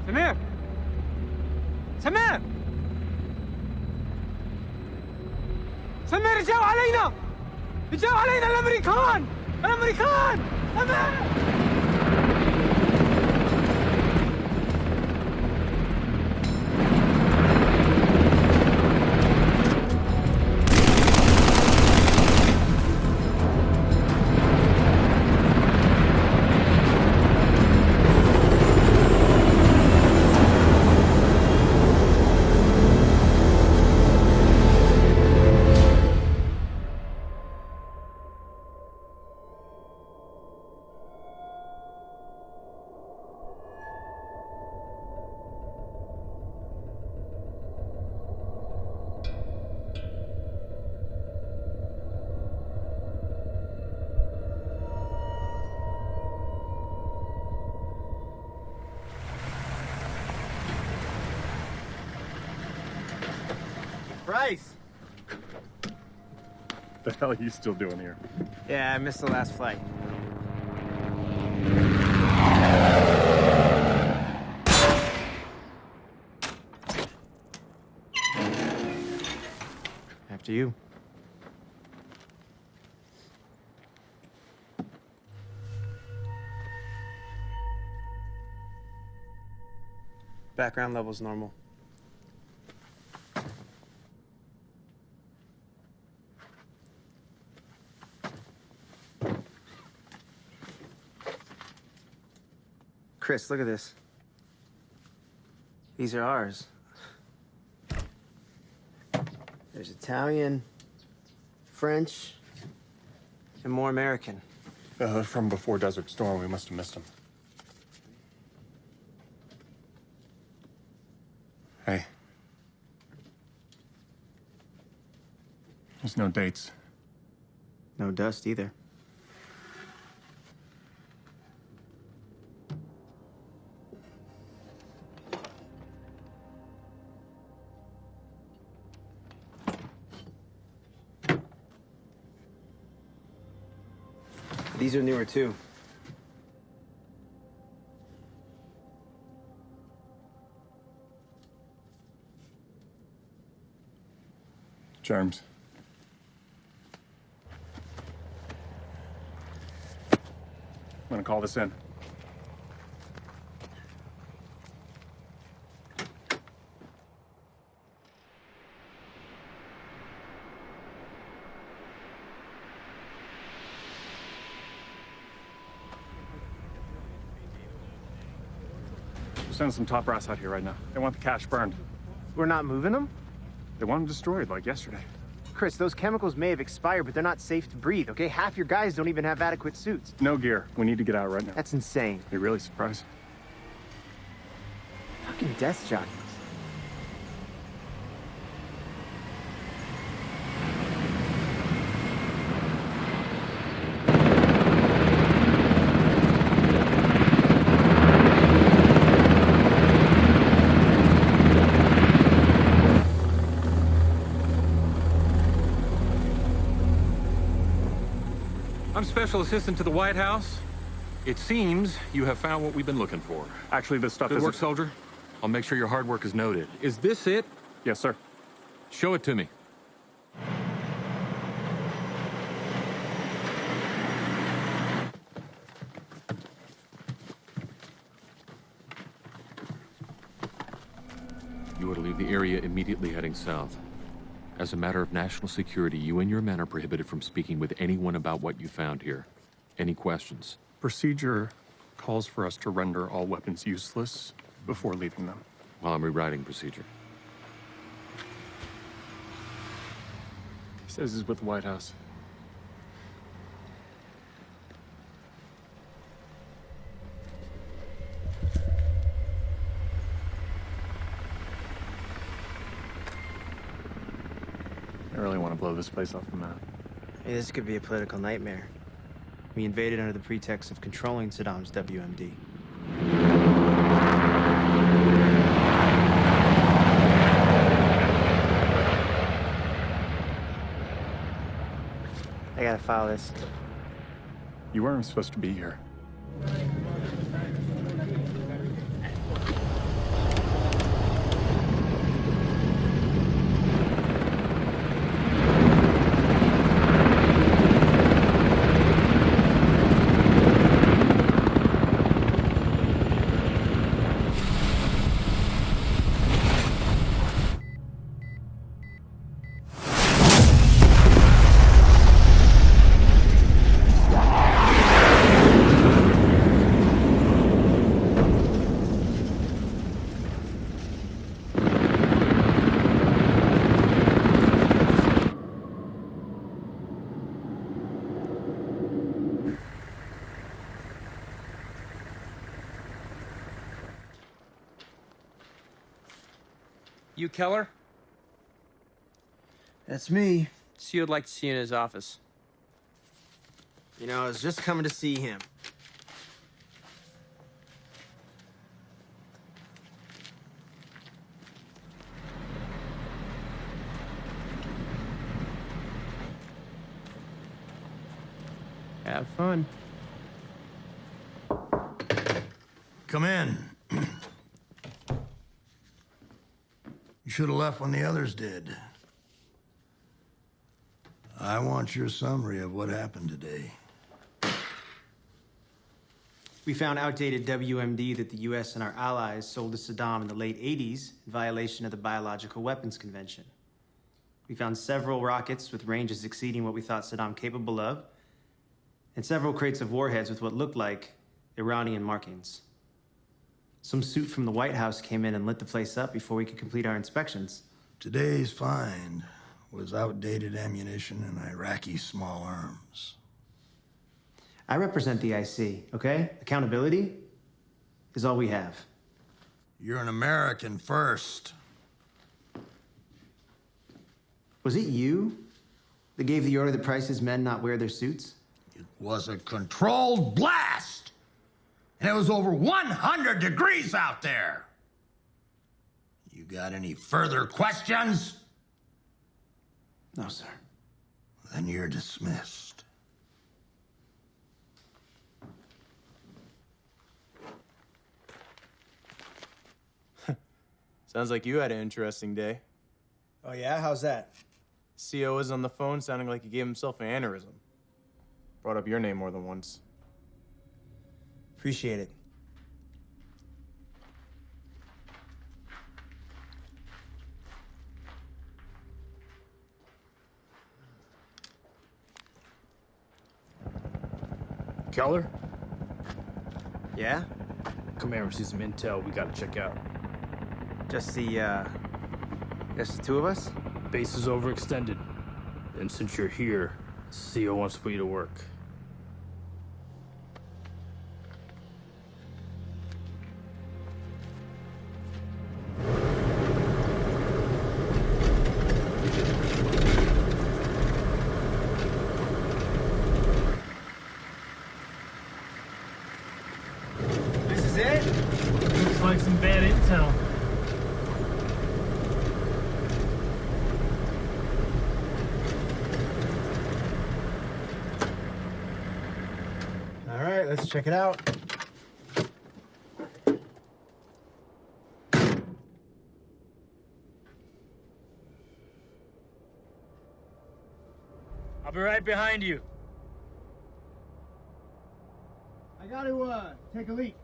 سمير سمير سمير جاوا علينا الامريكان سمير Bryce! The hell are you still doing here? Yeah, I missed the last flight. After you. Background level's normal. Chris, look at this. These are ours. There's Italian, French, and more American. From before Desert Storm, we must have missed them. Hey. There's no dates. No dust either. These are newer too. Germs. I'm gonna call this in. Send some top brass out here right now. They want the cache burned. We're not moving them? They want them destroyed like yesterday. Chris, those chemicals may have expired, but they're not safe to breathe, okay? Half your guys don't even have adequate suits. No gear. We need to get out right now. That's insane. You're really surprised? Fucking death jockeys. I'm Special Assistant to the White House. It seems you have found what we've been looking for. Actually, this stuff Good is... work, soldier. I'll make sure your hard work is noted. Is this it? Yes, sir. Show it to me. You are to leave the area immediately heading south. As a matter of national security, you and your men are prohibited from speaking with anyone about what you found here. Any questions? Procedure calls for us to render all weapons useless before leaving them. Well, I'm rewriting procedure. He says he's with the White House. I really want to blow this place off the map. Hey, this could be a political nightmare. We invaded under the pretext of controlling Saddam's WMD. I gotta file this. You weren't supposed to be here. You Keller? That's me. CEO would like to see you in his office. You know, I was just coming to see him. Have fun. Come in. You should have left when the others did. I want your summary of what happened today. We found outdated WMD that the U.S. and our allies sold to Saddam in the late 80s in violation of the Biological Weapons Convention. We found several rockets with ranges exceeding what we thought Saddam capable of, and several crates of warheads with what looked like Iranian markings. Some suit from the White House came in and lit the place up before we could complete our inspections. Today's find was outdated ammunition and Iraqi small arms. I represent the IC, okay? Accountability is all we have. You're an American first. Was it you that gave the order that Price's men not wear their suits? It was a controlled blast! And it was over 100 degrees out there! You got any further questions? No, sir. Then you're dismissed. Sounds like you had an interesting day. Oh yeah? How's that? CO was on the phone sounding like he gave himself an aneurysm. Brought up your name more than once. Appreciate it. Keller? Yeah? Come here, see some intel we gotta check out. Just the two of us? Base is overextended. And since you're here, CO wants to put you to work. This is it? Looks like some bad intel. All right, let's check it out. I'll be right behind you. I got to take a leak.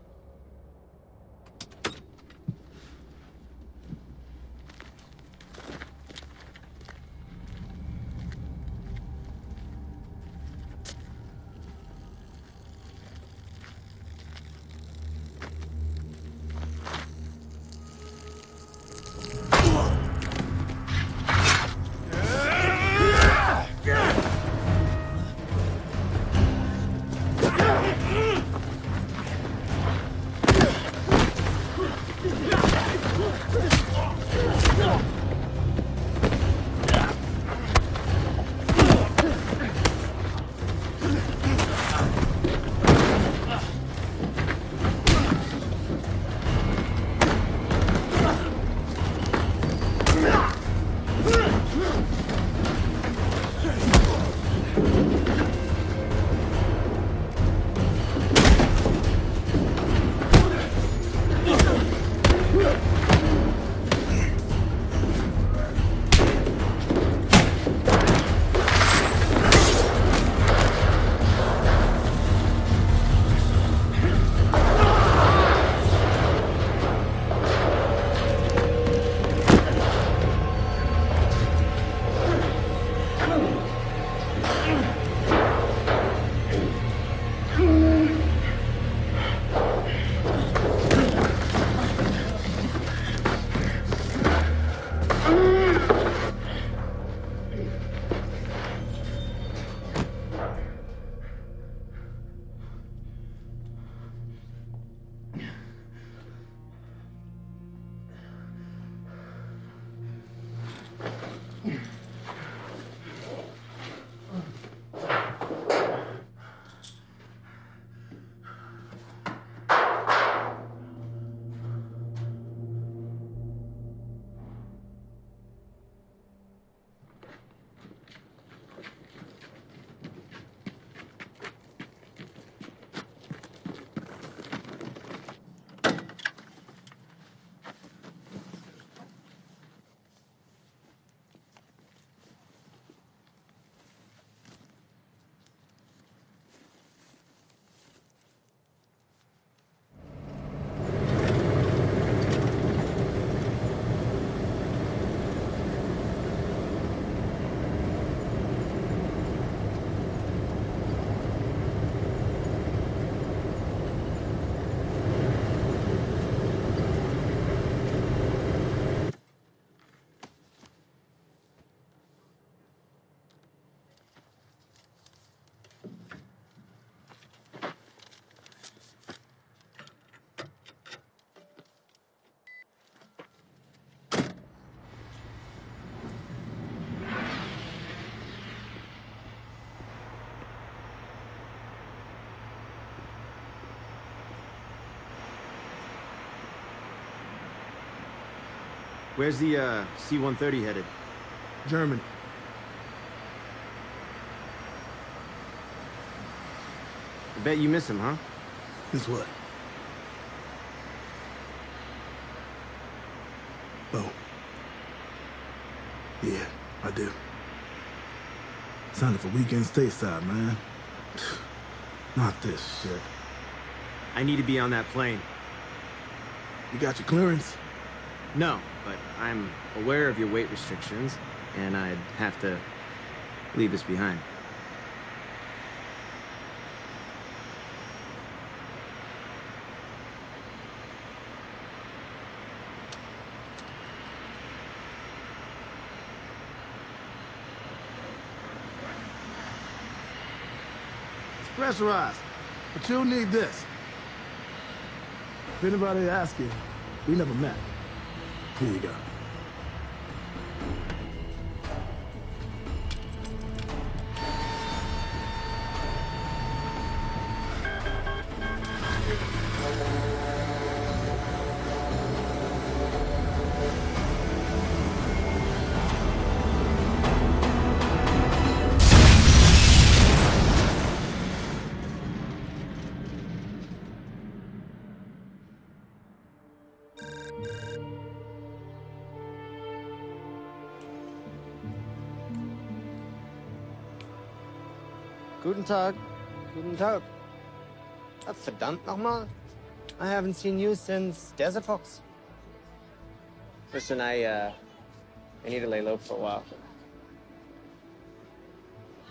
Where's the C-130 headed? German. I bet you miss him, huh? Miss what? Oh. Yeah, I do. Signed up for weekend stateside, man. Not this shit. I need to be on that plane. You got your clearance? No, but I'm aware of your weight restrictions, and I'd have to leave this behind. It's pressurized, but you'll need this. If anybody asks you, we never met. Here you go. Guten Tag. Guten Tag. Ah, verdammt nochmal. I haven't seen you since Desert Fox. Listen, I need to lay low for a while.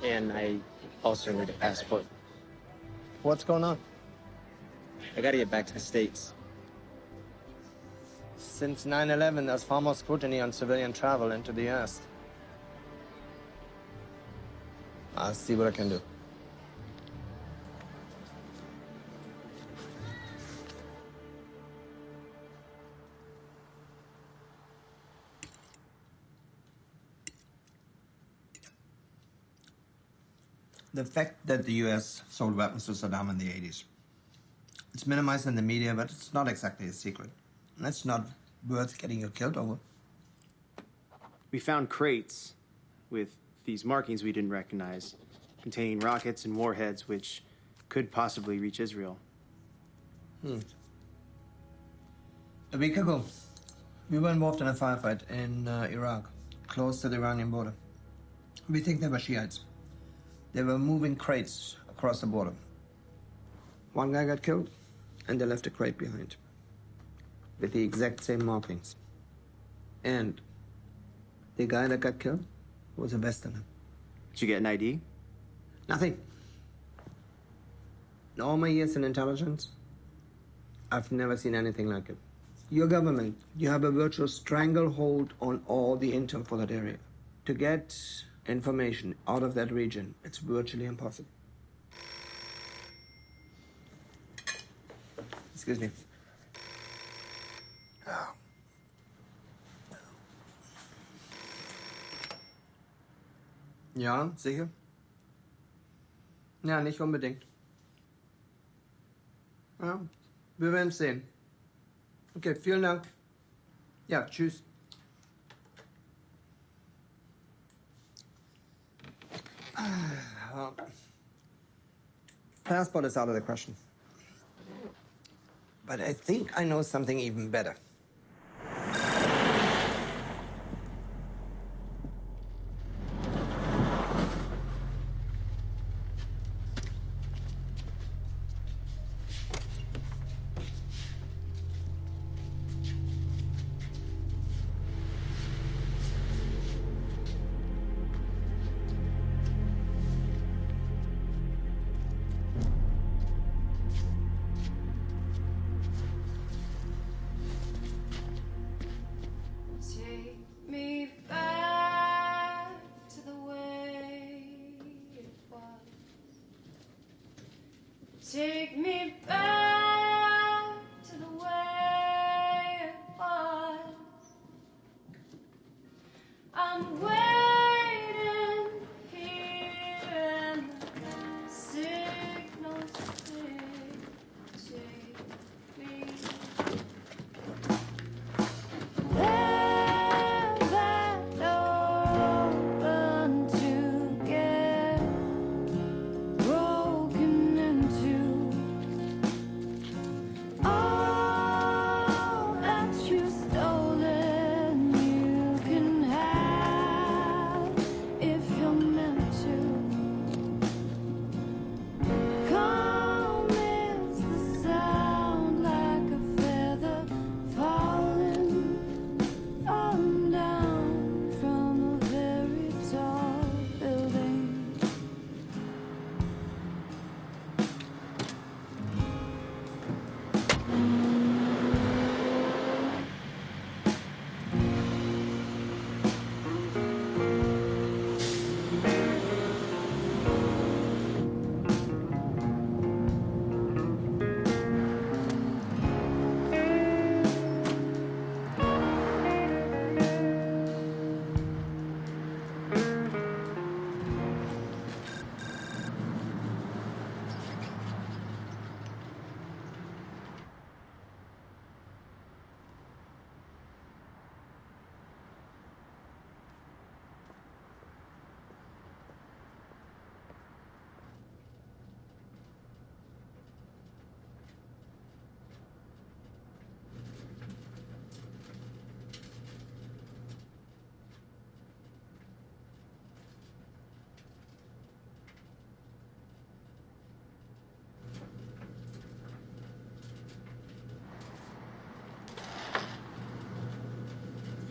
And I also need a passport. What's going on? I gotta get back to the States. Since 9/11, there's far more scrutiny on civilian travel into the U.S. I'll see what I can do. The fact that the U.S. sold weapons to Saddam in the 80s. It's minimized in the media, but it's not exactly a secret. That's not worth getting you killed over. We found crates with these markings we didn't recognize, containing rockets and warheads which could possibly reach Israel. A week ago, we were involved in a firefight in Iraq, close to the Iranian border. We think they were Shiites. They were moving crates across the border. One guy got killed, and they left a crate behind with the exact same markings. And the guy that got killed was a Westerner. Did you get an ID? Nothing. In all my years in intelligence, I've never seen anything like it. Your government, you have a virtual stranglehold on all the intel for that area. To get information out of that region, it's virtually impossible. Excuse me. Ja, sicher? Ja, nicht unbedingt. Ja, wir werden es sehen. Okay, vielen Dank. Ja, tschüss. Passport is out of the question. But I think I know something even better.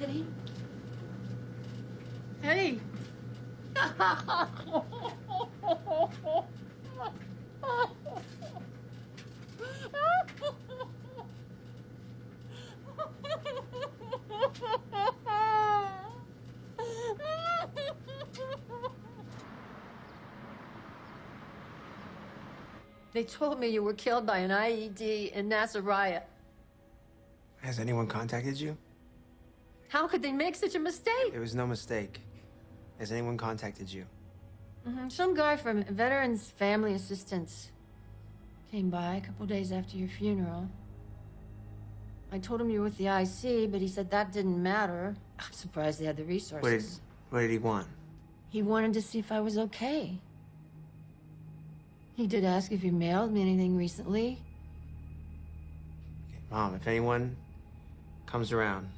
Eddie? Eddie! They told me you were killed by an IED in Nasiriyah. Has anyone contacted you? How could they make such a mistake? There was no mistake. Has anyone contacted you? Some guy from Veterans Family Assistance came by a couple days after your funeral. I told him you were with the IC, but he said that didn't matter. I'm surprised they had the resources. What did he want? He wanted to see if I was okay. He did ask if you mailed me anything recently. Okay, Mom, if anyone comes around,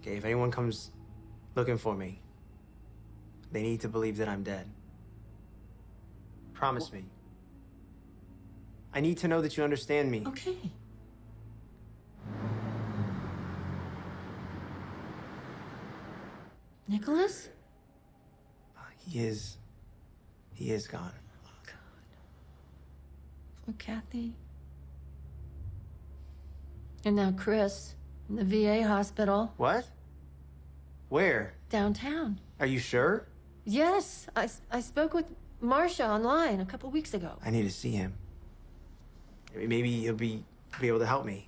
okay, if anyone comes looking for me, they need to believe that I'm dead. Promise me. I need to know that you understand me. Okay. Nicholas? He is gone. Poor Kathy. And now Chris, in the VA hospital. What? Where? Downtown. Are you sure? Yes, I spoke with Marcia online a couple weeks ago. I need to see him. Maybe he'll be able to help me.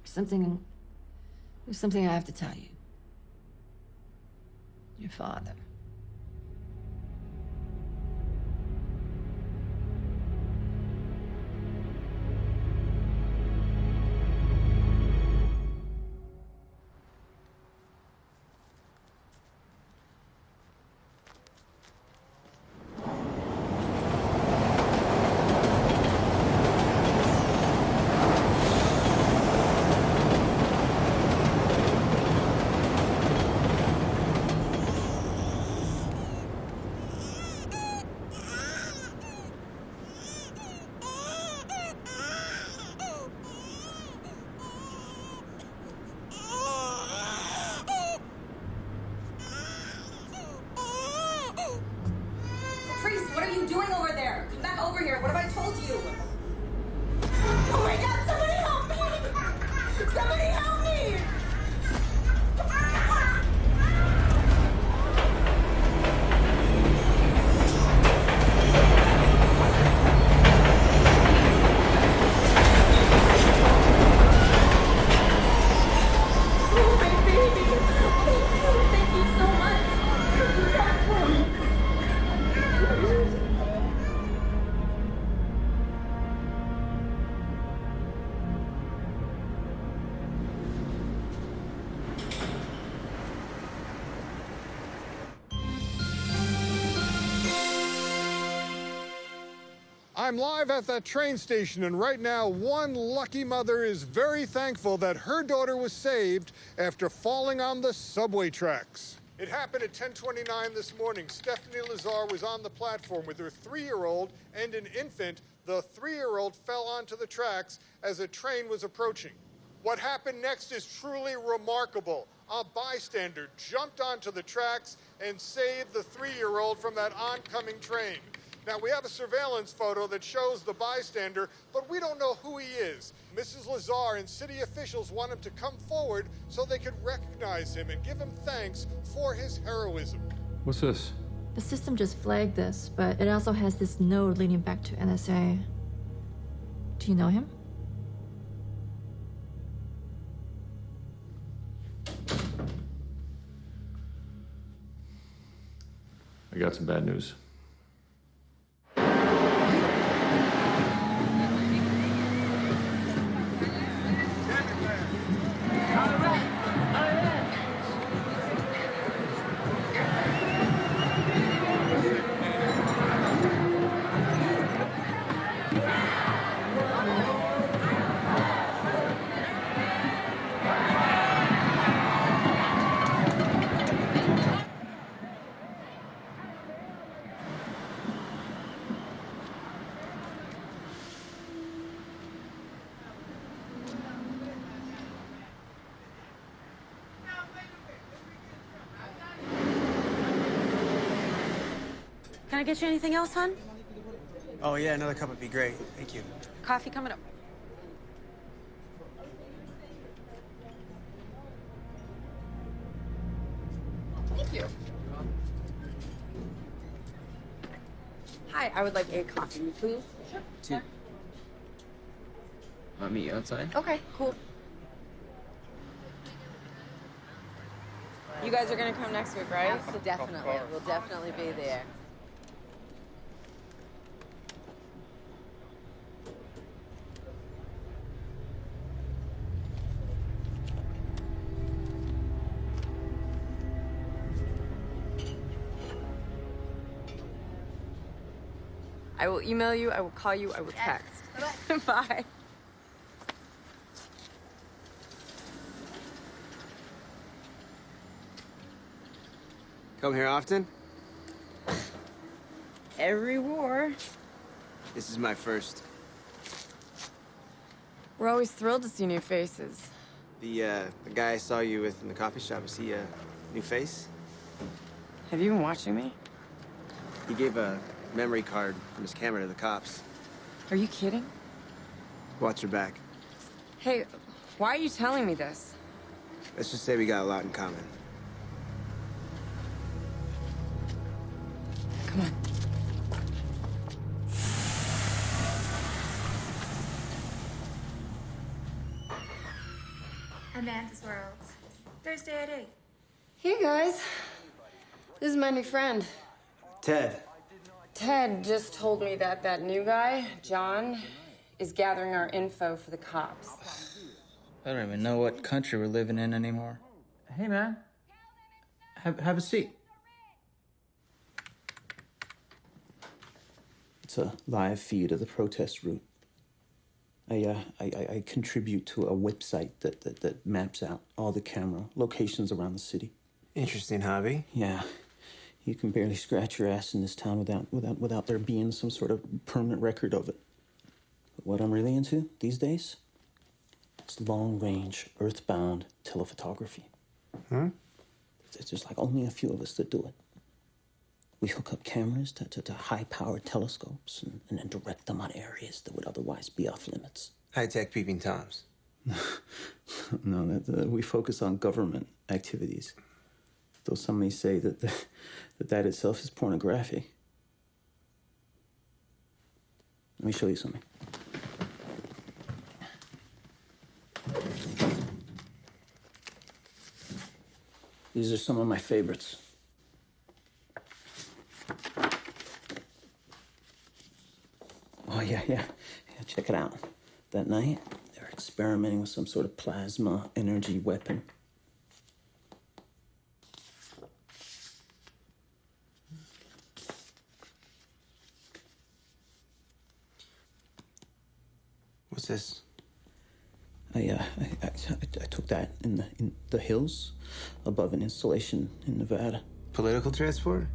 There's something I have to tell you. Your father. Priest, what are you doing over there? Come back over here. What have I told you? Oh my God, somebody help me! Somebody help me! Oh, my baby! Thank you so much! I'm live at that train station, and right now, one lucky mother is very thankful that her daughter was saved after falling on the subway tracks. It happened at 10:29 this morning. Stephanie Lazar was on the platform with her 3-year-old and an infant. The 3-year-old fell onto the tracks as a train was approaching. What happened next is truly remarkable. A bystander jumped onto the tracks and saved the 3-year-old from that oncoming train. Now, we have a surveillance photo that shows the bystander, but we don't know who he is. Mrs. Lazar and city officials want him to come forward so they could recognize him and give him thanks for his heroism. What's this? The system just flagged this, but it also has this node leading back to NSA. Do you know him? I got some bad news. Can I get you anything else, hon? Oh, yeah, another cup would be great. Thank you. Coffee coming up. Thank you. Hi, I would like a coffee, please. Two. Want me outside? Okay, cool. You guys are gonna come next week, right? Definitely. We'll definitely be there. I will email you, I will call you, I will text. Bye. Come here often? Every war. This is my first. We're always thrilled to see new faces. The guy I saw you with in the coffee shop, is he a new face? Have you been watching me? He gave a memory card from his camera to the cops. Are you kidding? Watch your back. Hey, why are you telling me this? Let's just say we got a lot in common. Come on. Amanda's World. Thursday at 8. Hey, guys. This is my new friend. Ted. Ted just told me that that new guy, John, is gathering our info for the cops. I don't even know what country we're living in anymore. Hey, man. Have a seat. It's a live feed of the protest route. I contribute to a website that maps out all the camera locations around the city. Interesting hobby. Yeah. You can barely scratch your ass in this town without there being some sort of permanent record of it. But what I'm really into these days is long-range, earthbound telephotography. Hmm? It's just like only a few of us that do it. We hook up cameras to high-powered telescopes and then direct them on areas that would otherwise be off limits. High-tech peeping toms. No, we focus on government activities. Though some may say that itself is pornography. Let me show you something. These are some of my favorites. Oh, yeah. Check it out. That night, they were experimenting with some sort of plasma energy weapon. What's this? I took that in the hills above an installation in Nevada. Political transport?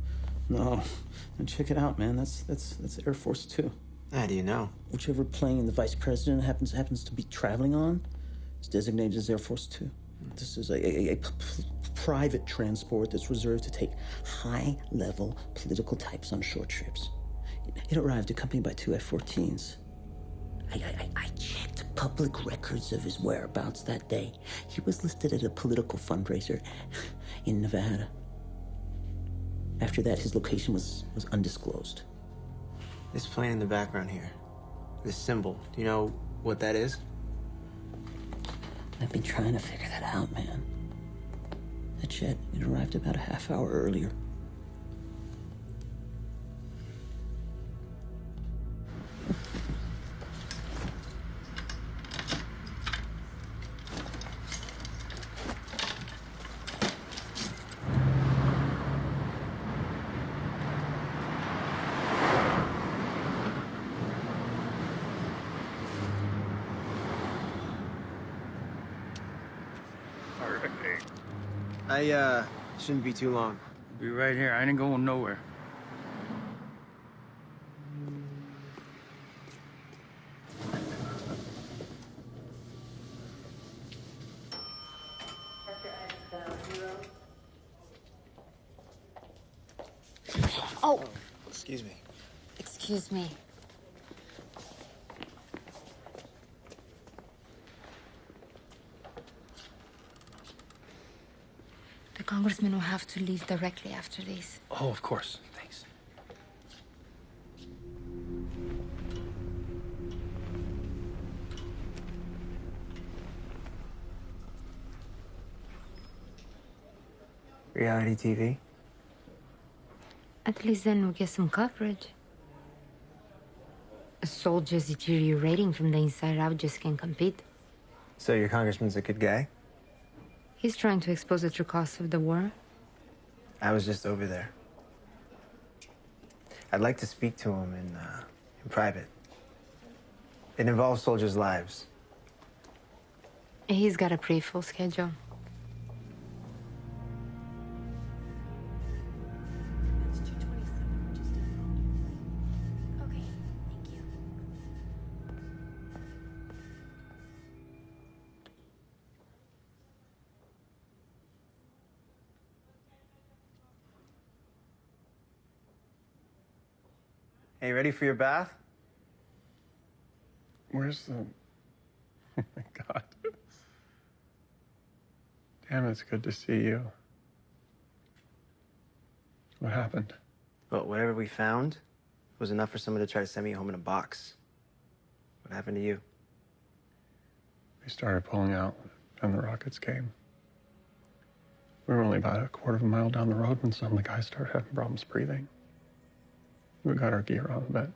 No, and check it out, man. That's Air Force 2. How do you know? Whichever plane the vice president happens to be traveling on is designated as Air Force 2. This is a private transport that's reserved to take high-level political types on short trips. It arrived accompanied by 2 F-14s. I checked public records of his whereabouts that day. He was listed at a political fundraiser in Nevada. After that, his location was undisclosed. This plane in the background here. This symbol. Do you know what that is? I've been trying to figure that out, man. That jet, it arrived about a half hour earlier. I shouldn't be too long. Be right here. I ain't going nowhere. Oh, Excuse me. Excuse me. The congressman will have to leave directly after this. Oh, of course. Thanks. Reality TV? At least then we'll get some coverage. A soldier's deteriorating from the inside out just can't compete. So your congressman's a good guy? He's trying to expose the true cost of the war. I was just over there. I'd like to speak to him in private. It involves soldiers' lives. He's got a pretty full schedule. Hey, ready for your bath? Where's the... Oh my God. Damn, it's good to see you. What happened? Well, whatever we found was enough for someone to try to send me home in a box. What happened to you? We started pulling out, and the rockets came. We were only about a quarter of a mile down the road when some of the guys started having problems breathing. We got our gear on, but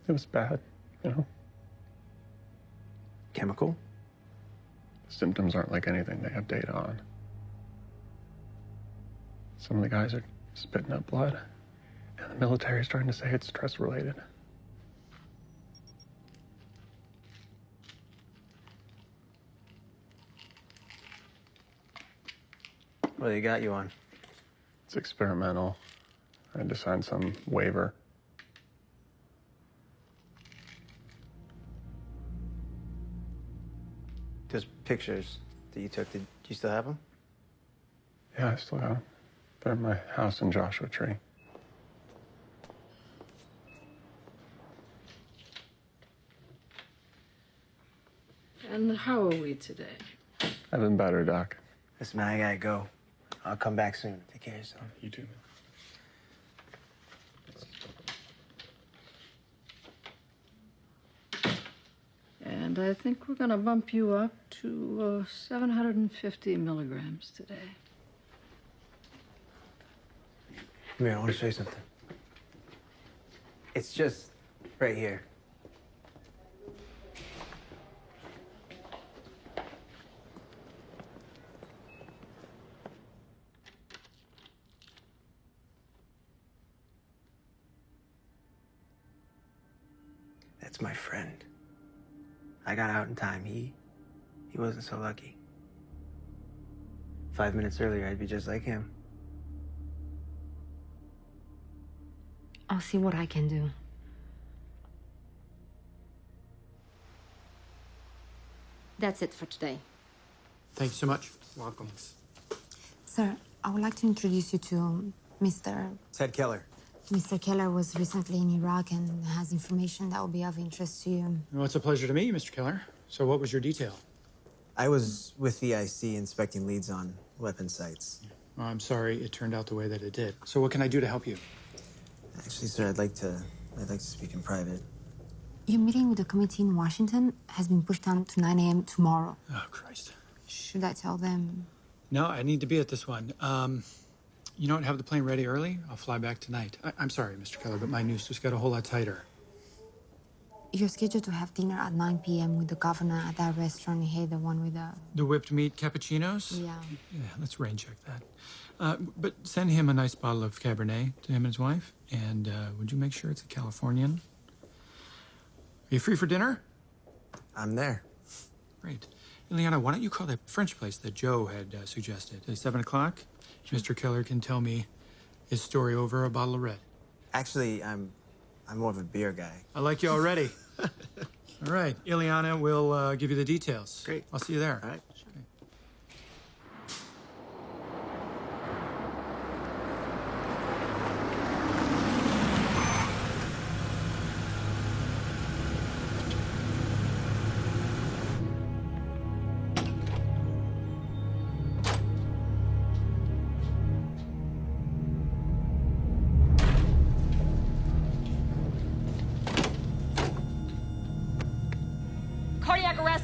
it was bad, you know? Chemical? The symptoms aren't like anything they have data on. Some of the guys are spitting up blood, and the military is trying to say it's stress-related. What they got you on? It's experimental. I had to sign some waiver. Those pictures that you took, do you still have them? Yeah, I still got them. They're in my house in Joshua Tree. And how are we today? I've been better, Doc. Listen, man, I gotta go. I'll come back soon. Take care of yourself. You too, man. And I think we're going to bump you up to 750 milligrams today. Come here, I want to show you something. It's just right here. That's my friend. I got out in time. He wasn't so lucky. 5 minutes earlier, I'd be just like him. I'll see what I can do. That's it for today. Thank you so much. Welcome. Sir, I would like to introduce you to Mr. Ted Keller. Mr. Keller was recently in Iraq and has information that will be of interest to you. Well, it's a pleasure to meet you, Mr. Keller. So what was your detail? I was with the IC inspecting leads on weapon sites. Well, I'm sorry it turned out the way that it did. So what can I do to help you? Actually, sir, I'd like to speak in private. Your meeting with the committee in Washington has been pushed down to 9 a.m. tomorrow. Oh, Christ. Should I tell them? No, I need to be at this one. You don't have the plane ready early? I'll fly back tonight. I'm sorry, Mr. Keller, but my noose just got a whole lot tighter. You're scheduled to have dinner at 9 p.m. with the governor at that restaurant here, the one with the... The whipped meat cappuccinos? Yeah. Yeah, let's rain check that. But send him a nice bottle of Cabernet to him and his wife. And would you make sure it's a Californian? Are you free for dinner? I'm there. Great. Ileana, why don't you call that French place that Joe had suggested? At 7 o'clock? Mr. Keller can tell me his story over a bottle of red. Actually, I'm more of a beer guy. I like you already. All right. Ileana will give you the details. Great. I'll see you there. All right. Okay.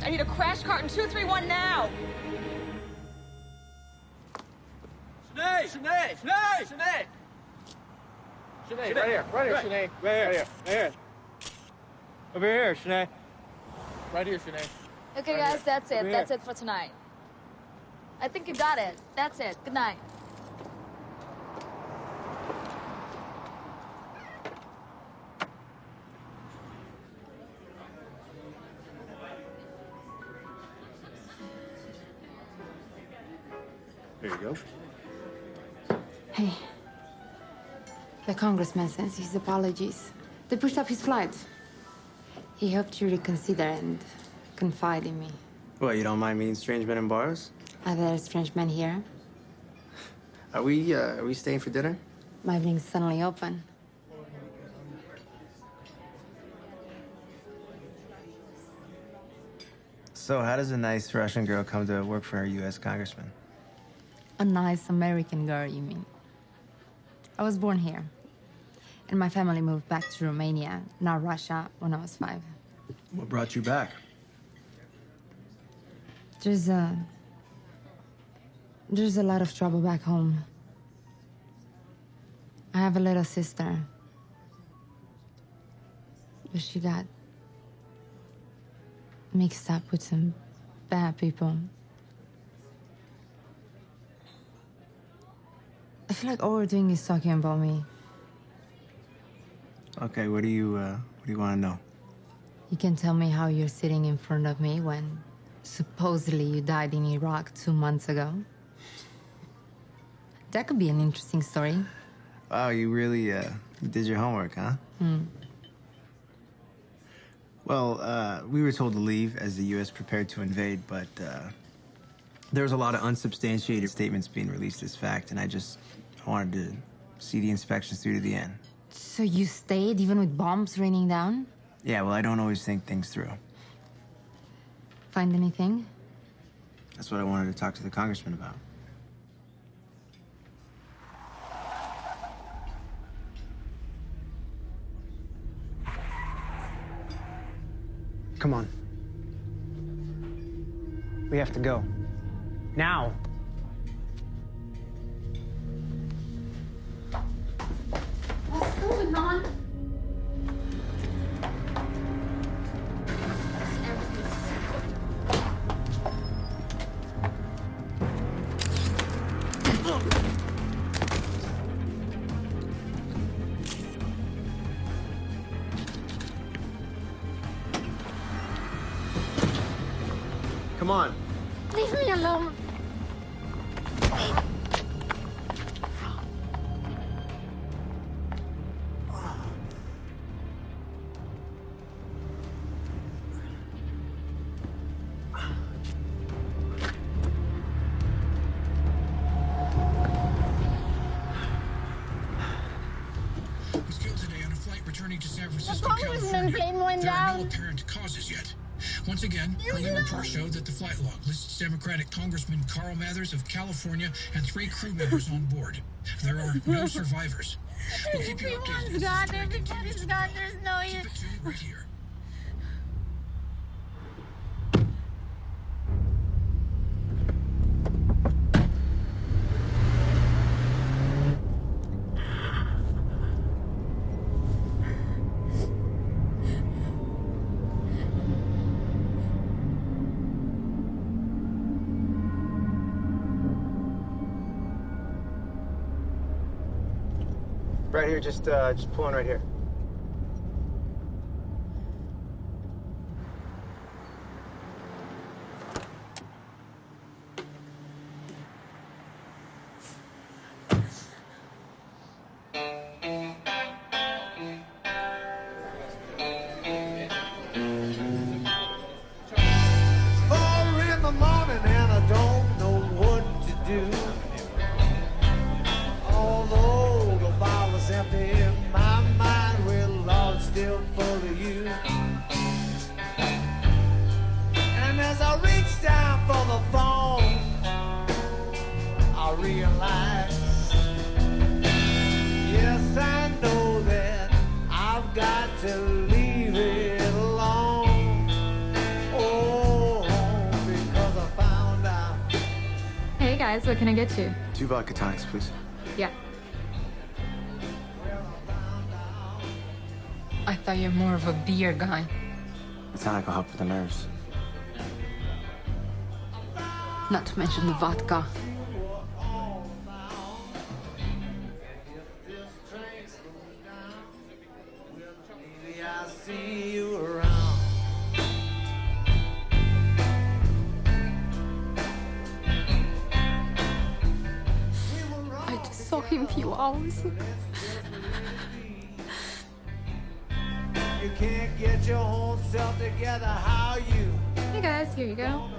I need a crash cart in 231 now. Sinead! Sinead! Sinead! Sinead! Sinead, right here. Right here, Sinead. Right here. Over here, Sinead. Right here, Sinead. Okay, guys, that's it. That's it for tonight. I think you got it. That's it. Good night. There you go. Hey. The congressman sends his apologies. They pushed up his flight. He hoped you reconsider and confide in me. What, you don't mind meeting strange men in bars? Are there strange men here? Are we staying for dinner? My evening's suddenly open. So how does a nice Russian girl come to work for a U.S. congressman? A nice American girl, you mean? I was born here. And my family moved back to Romania, now Russia, when I was 5. What brought you back? There's a lot of trouble back home. I have a little sister. But she got mixed up with some bad people. I feel like all we're doing is talking about me. Okay, what do you want to know? You can tell me how you're sitting in front of me when supposedly you died in Iraq 2 months ago. That could be an interesting story. Wow, you really did your homework, huh? Well, we were told to leave as the U.S. prepared to invade, but there was a lot of unsubstantiated statements being released as fact, and I wanted to see the inspections through to the end. So you stayed even with bombs raining down? Yeah, well, I don't always think things through. Find anything? That's what I wanted to talk to the congressman about. Come on. We have to go. Now! What's going on? Come on. Leave me alone. Was killed today on a flight returning to San Francisco, congressman California. plane went There are down. no apparent causes yet. Once again, early reports show that the flight log lists Democratic Congressman Carl Mathers of California and 3 crew members on board. There are no survivors. We'll keep you updated. Everyone's gone. Everybody's gone. There's no use. Keep it right here. Right here, just pull in right here. Although the bottle is empty in my mind. guys, what can I get you? 2 vodka tonics, please. Yeah. I thought you're more of a beer guy. The tonic will help with the nerves. Not to mention the vodka. I just saw him a few hours. You can't get your whole self together, how you? Hey guys, here you go.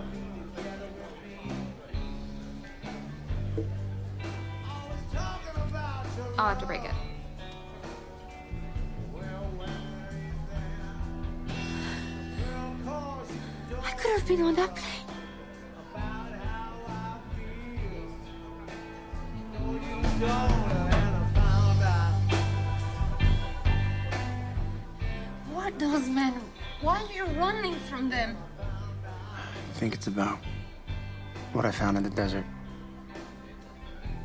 I'll have to break it. I could have been on that plane. What are those men? Why are you running from them? I think it's about what I found in the desert.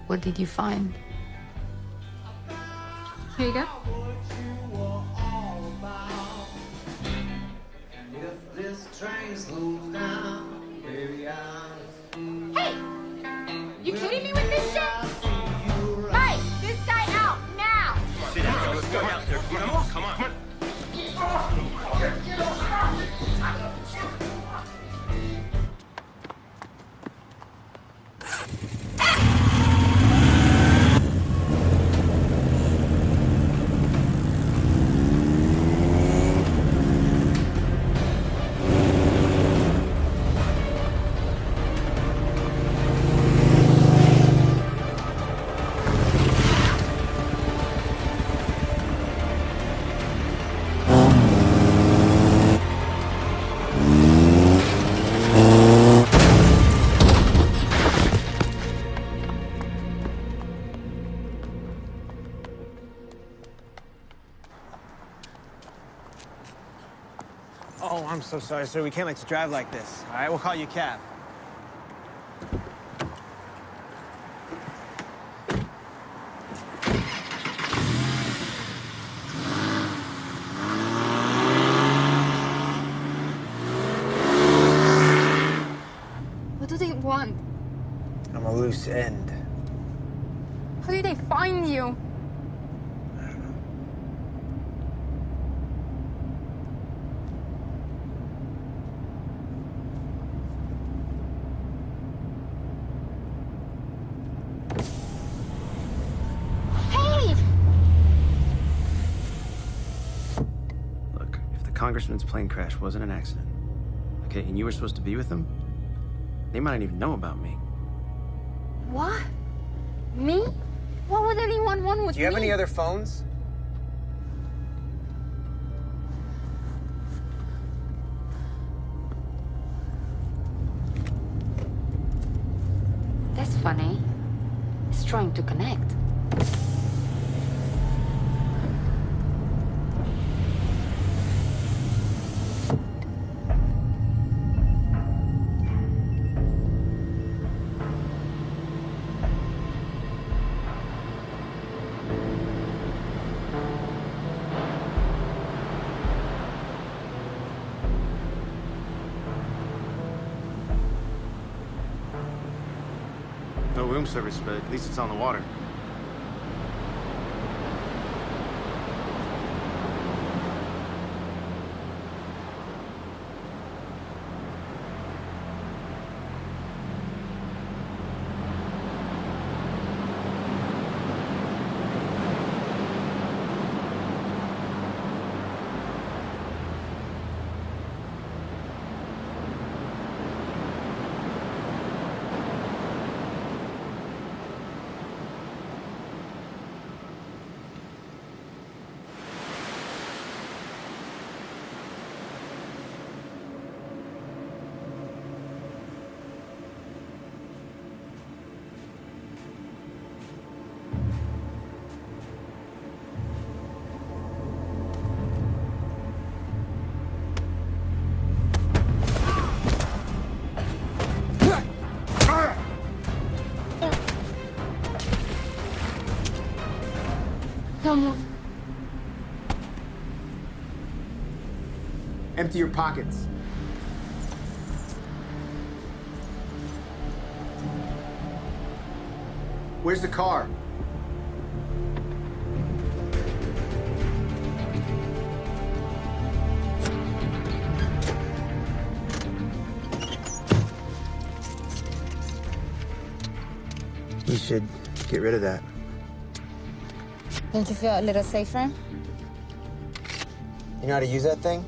What did you find? Here you go. Hey! You kidding me with this shit? Hey! This guy out now! Sit down, let's go out there. Come on. Oh, I'm so sorry, sir. We can't let you drive like this. All right, we'll call you a cab. What do they want? I'm a loose end. How did they find you? Hey! Look, if the congressman's plane crash wasn't an accident, okay, and you were supposed to be with him, they might not even know about me. What? Me? What would anyone want with me? Do you have any other phones? That's funny. It's trying to connect. No room service, but at least it's on the water. Don't move. Empty your pockets. Where's the car? We should get rid of that. Don't you feel a little safer? You know how to use that thing?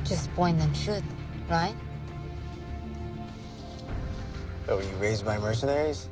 Just point and shoot, right? Oh, were you raised by mercenaries?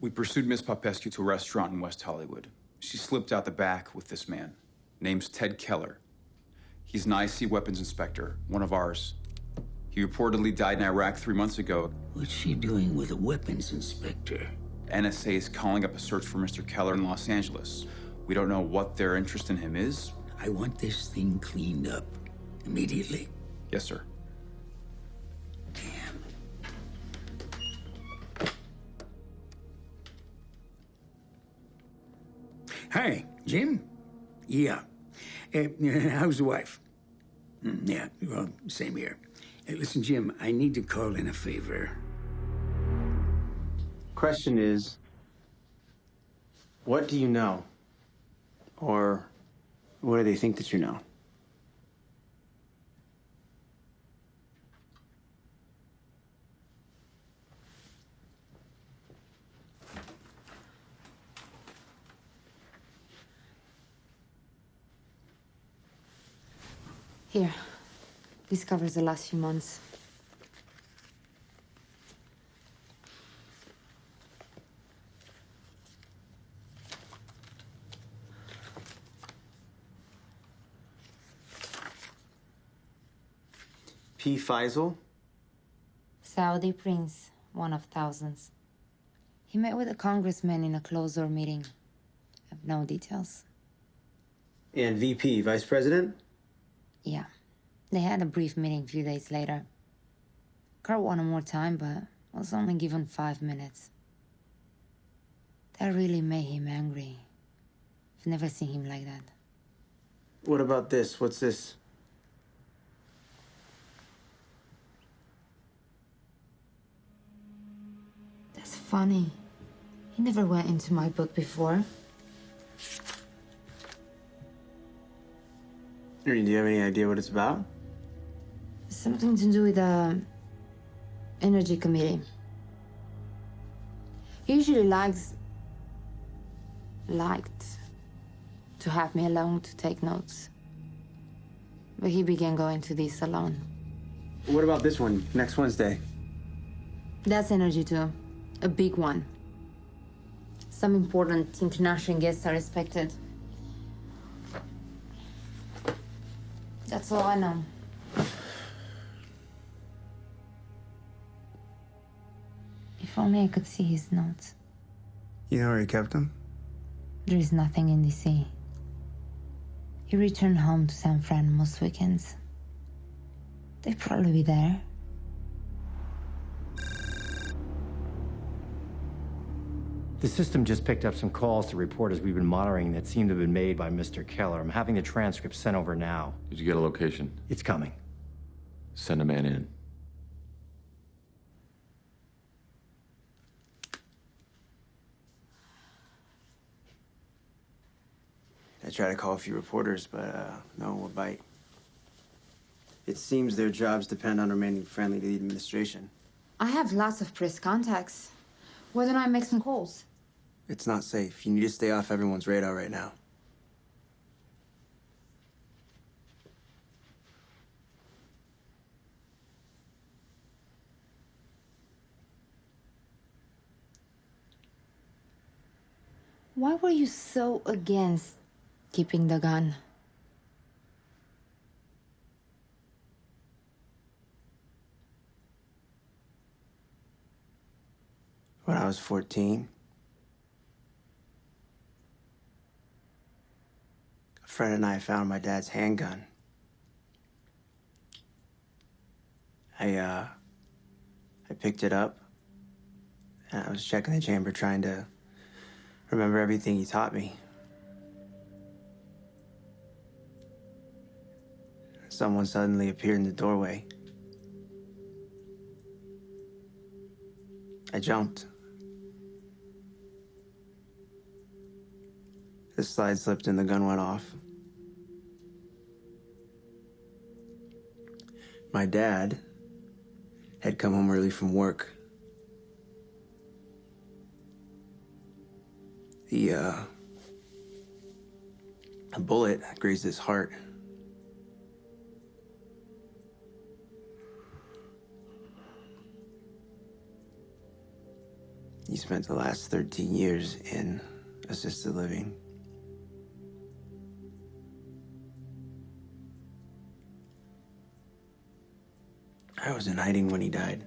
We pursued Miss Popescu to a restaurant in West Hollywood. She slipped out the back with this man. Name's Ted Keller. He's an IC weapons inspector, one of ours. He reportedly died in Iraq 3 months ago. What's she doing with a weapons inspector? NSA is calling up a search for Mr. Keller in Los Angeles. We don't know what their interest in him is. I want this thing cleaned up immediately. Yes, sir. Hi, Jim? Yeah. How's the wife? Yeah, well, same here. Listen, Jim, I need to call in a favor. Question is, what do you know? Or what do they think that you know? Here. This covers the last few months. P. Faisal? Saudi prince, one of thousands. He met with a congressman in a closed-door meeting. I have no details. And VP, Vice President? Yeah. They had a brief meeting a few days later. Kurt wanted more time, but was only given 5 minutes. That really made him angry. I've never seen him like that. What about this? What's this? That's funny. He never went into my book before. Do you have any idea what it's about? Something to do with the Energy Committee. He usually liked to have me alone to take notes. But he began going to this alone. What about this one, next Wednesday? That's energy too. A big one. Some important international guests are expected. That's all I know. If only I could see his notes. You know where he kept them? There is nothing in DC. He returned home to San Fran most weekends. They'd probably be there. The system just picked up some calls to reporters we've been monitoring that seem to have been made by Mr. Keller. I'm having the transcript sent over now. Did you get a location? It's coming. Send a man in. I tried to call a few reporters, but no one would bite. It seems their jobs depend on remaining friendly to the administration. I have lots of press contacts. Why don't I make some calls? It's not safe. You need to stay off everyone's radar right now. Why were you so against keeping the gun? When I was 14, a friend and I found my dad's handgun. I picked it up, and I was checking the chamber trying to remember everything he taught me. Someone suddenly appeared in the doorway. I jumped. The slide slipped and the gun went off. My dad had come home early from work. A bullet grazed his heart. He spent the last 13 years in assisted living. I was in hiding when he died.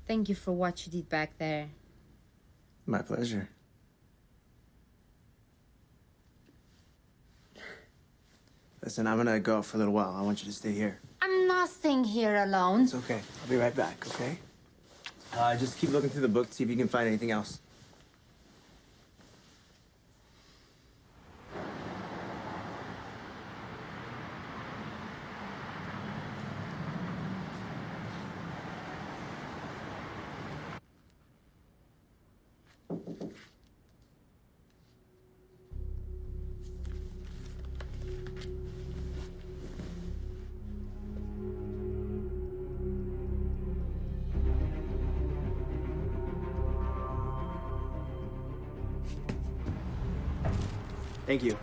Thank you for what you did back there. My pleasure. Listen, I'm gonna go out for a little while. I want you to stay here. I'm not staying here alone. It's okay. I'll be right back, okay? Just keep looking through the book, see if you can find anything else. Thank you.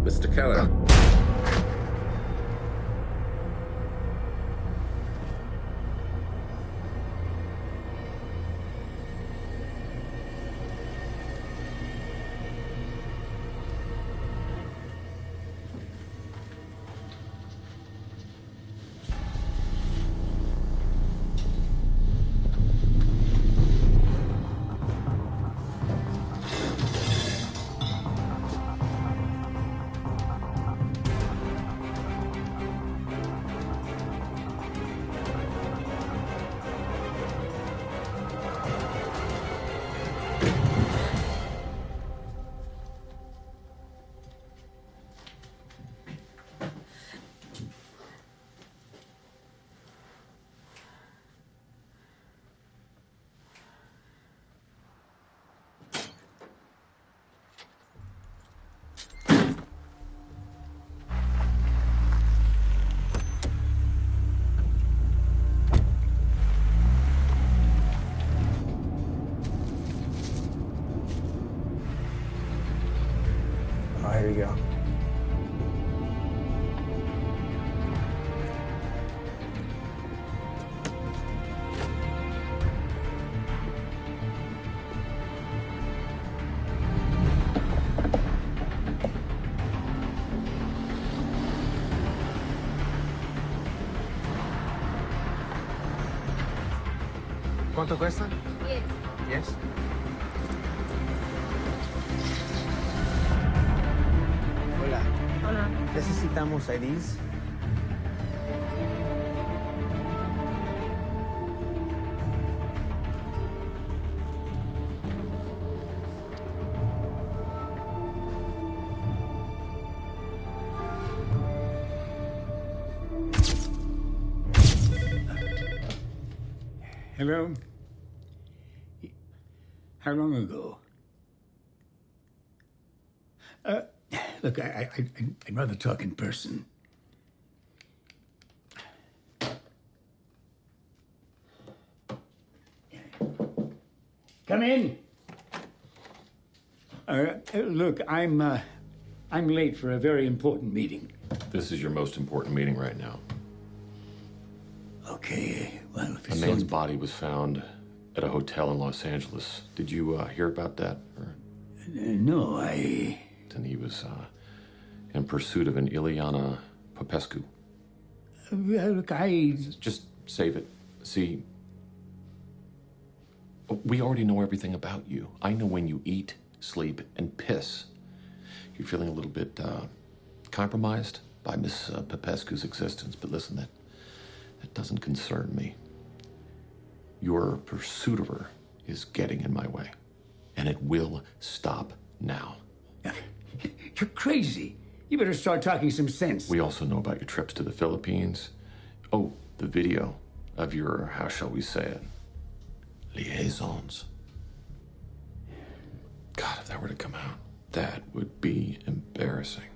Mr. Keller. Here we go. ¿Cuánto cuesta? 10. Yes. Hola. Hola. Necesitamos IDs. Hello? How long ago? Look, I'd rather talk in person. Come in. Look, I'm late for a very important meeting. This is your most important meeting right now. Okay, well, if A it's man's so... body was found at a hotel in Los Angeles. Did you hear about that? Or... no, I... And he was in pursuit of an Ileana Popescu. Look, I... Just save it. See, we already know everything about you. I know when you eat, sleep, and piss. You're feeling a little bit compromised by Miss Popescu's existence, but listen, that doesn't concern me. Your pursuit of her is getting in my way, and it will stop now. You're crazy. You better start talking some sense. We also know about your trips to the Philippines. Oh, the video of your, how shall we say it, liaisons. God, if that were to come out, that would be embarrassing.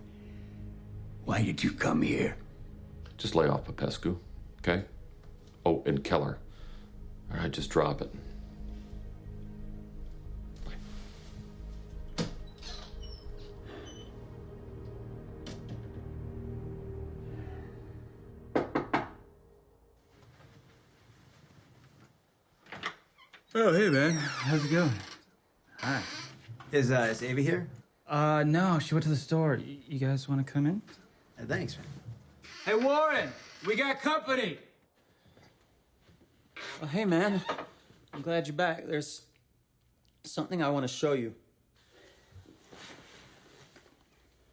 Why did you come here? Just lay off Popescu, okay? Oh, and Keller. All right, just drop it. Oh, hey, man. How's it going? Hi. Is Ava here? No, she went to the store. You guys want to come in? Thanks, man. Hey, Warren, we got company. Well, hey, man. I'm glad you're back. There's something I want to show you.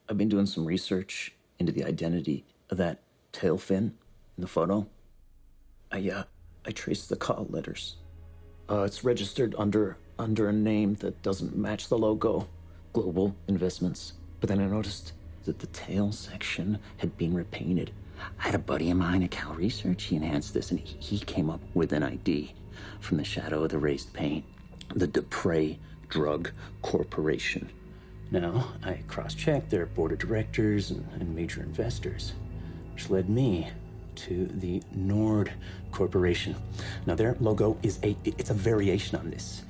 I've been doing some research into the identity of that tail fin in the photo. I traced the call letters. It's registered under a name that doesn't match the logo, Global Investments. But then I noticed that the tail section had been repainted. I had a buddy of mine at Cal Research. He enhanced this, and he came up with an ID from the shadow of the raised paint. The Dupre Drug Corporation. Now, I cross-checked their board of directors and major investors, which led me to the Nord Corporation. Now, their logo is it's a variation on this.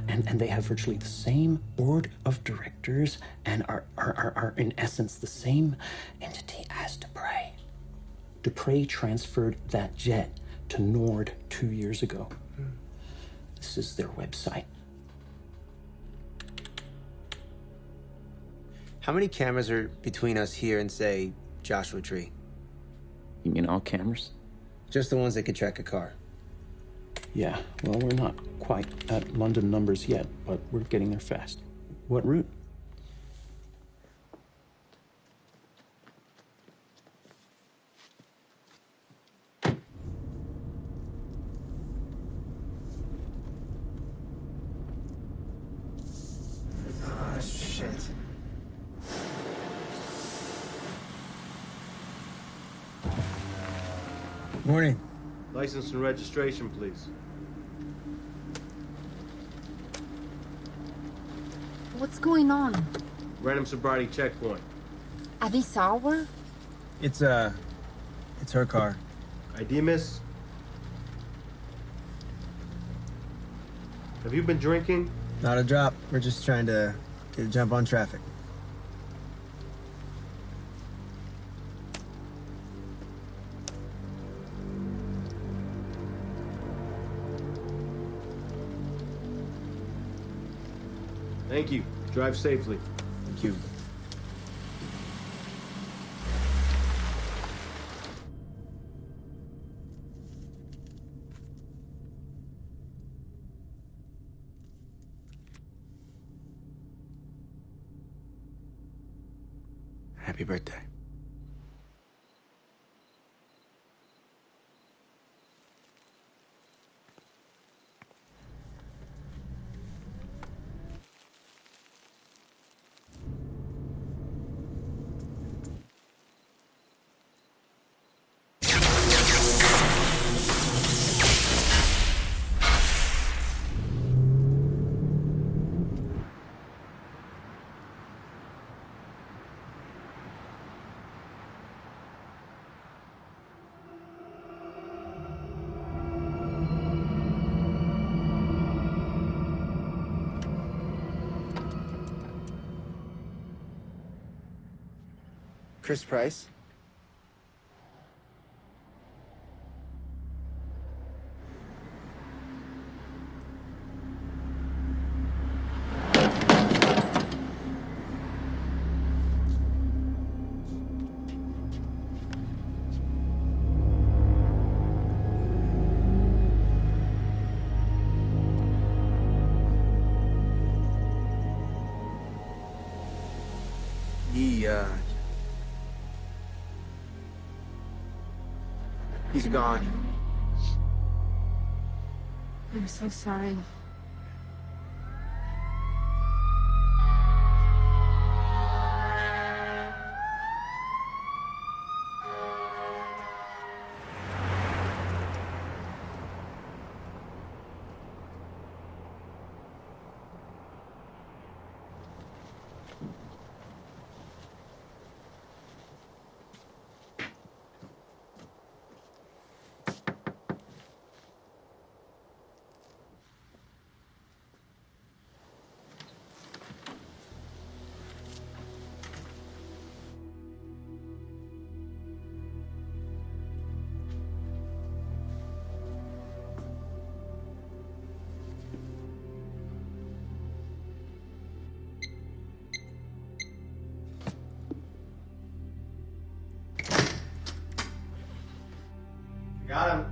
and they have virtually the same board of directors and are in essence the same entity as Dupre. Dupre transferred that jet to Nord 2 years ago. This is their website. How many cameras are between us here and, say, Joshua Tree? You mean all cameras? Just the ones that could track a car. Yeah, well, we're not quite at London numbers yet, but we're getting there fast. What route? Oh, shit. Morning. License and registration, please. What's going on? Random sobriety checkpoint. At this hour? It's her car. ID, miss? Have you been drinking? Not a drop. We're just trying to get a jump on traffic. Thank you. Drive safely. Thank you. Happy birthday. Chris Price? He's gone. I'm so sorry. Got him.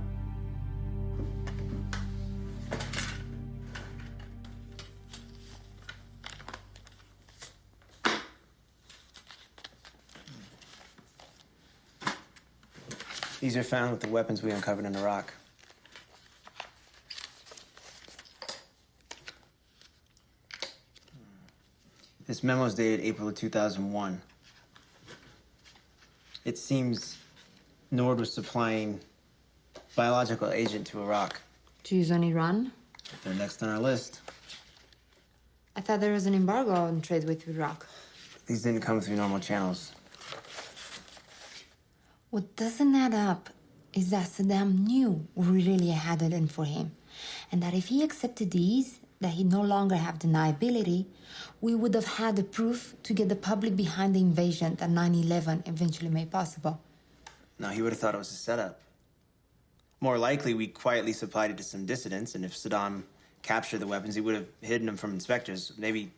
These are found with the weapons we uncovered in Iraq. This memo is dated April of 2001. It seems Nord was supplying biological agent to Iraq. To use on Iran? They're next on our list. I thought there was an embargo on trade with Iraq. These didn't come through normal channels. What doesn't add up is that Saddam knew we really had it in for him. And that if he accepted these, that he no longer have deniability, we would have had the proof to get the public behind the invasion that 9/11 eventually made possible. No, he would have thought it was a setup. More likely, we quietly supplied it to some dissidents, and if Saddam captured the weapons, he would have hidden them from inspectors. Maybe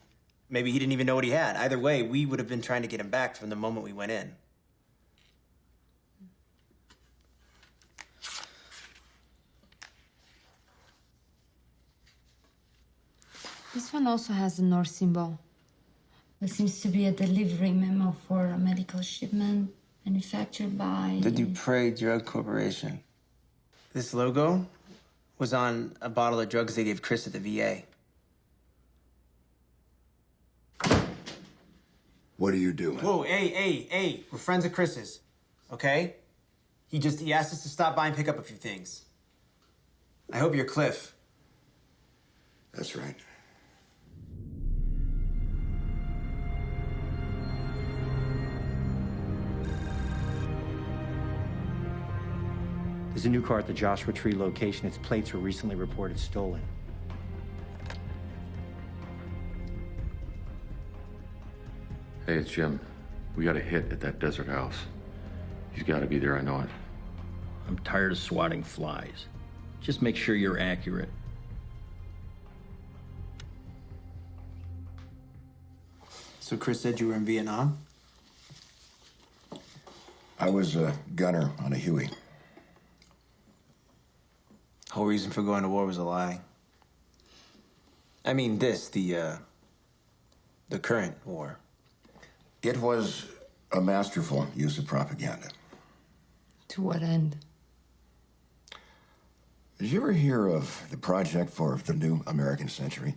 he didn't even know what he had. Either way, we would have been trying to get him back from the moment we went in. This one also has the North symbol. It seems to be a delivery memo for a medical shipment manufactured by... The Dupre Drug Corporation. This logo was on a bottle of drugs they gave Chris at the VA. What are you doing? Whoa, hey. We're friends of Chris's, okay? He asked us to stop by and pick up a few things. I hope you're Cliff. That's right. There's a new car at the Joshua Tree location. Its plates were recently reported stolen. Hey, it's Jim. We got a hit at that desert house. He's got to be there, I know it. I'm tired of swatting flies. Just make sure you're accurate. So Chris said you were in Vietnam? I was a gunner on a Huey. Whole reason for going to war was a lie. I mean the current war. It was a masterful use of propaganda. To what end? Did you ever hear of the project for the new American century?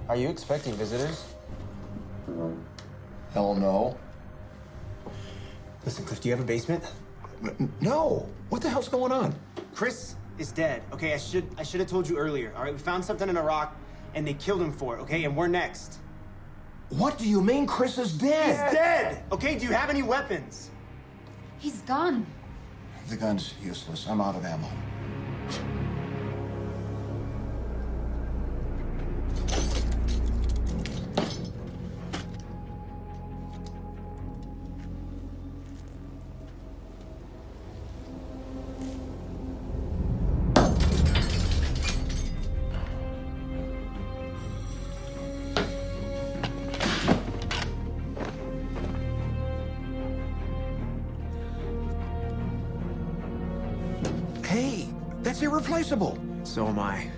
Are you expecting visitors? Hell no. Listen, Cliff, do you have a basement? No. What the hell's going on? Chris is dead. Okay, I should have told you earlier. All right, we found something in Iraq, and they killed him for it. Okay, and we're next. What do you mean Chris is dead? He's dead. Okay, do you have any weapons? He's gone. The gun's useless. I'm out of ammo. Hey, that's irreplaceable. So am I.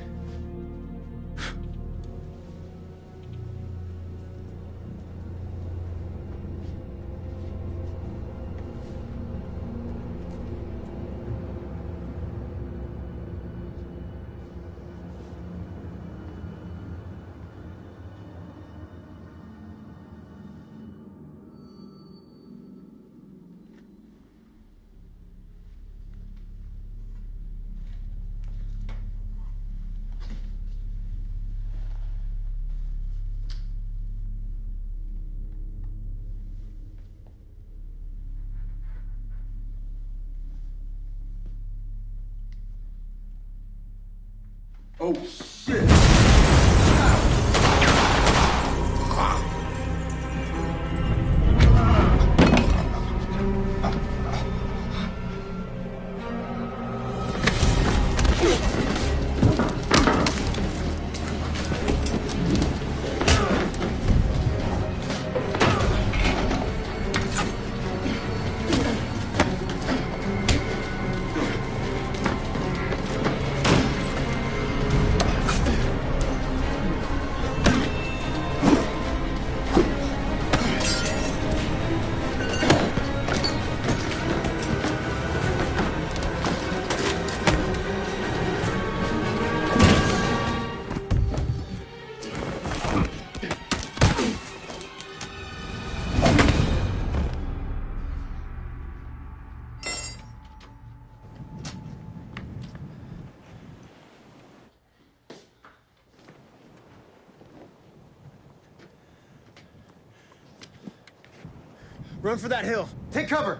Oh, shit! Run for that hill. Take cover.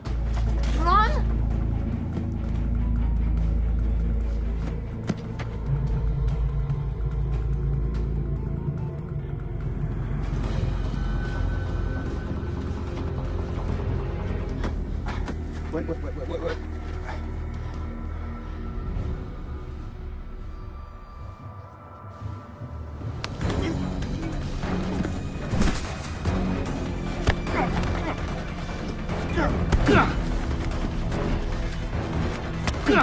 We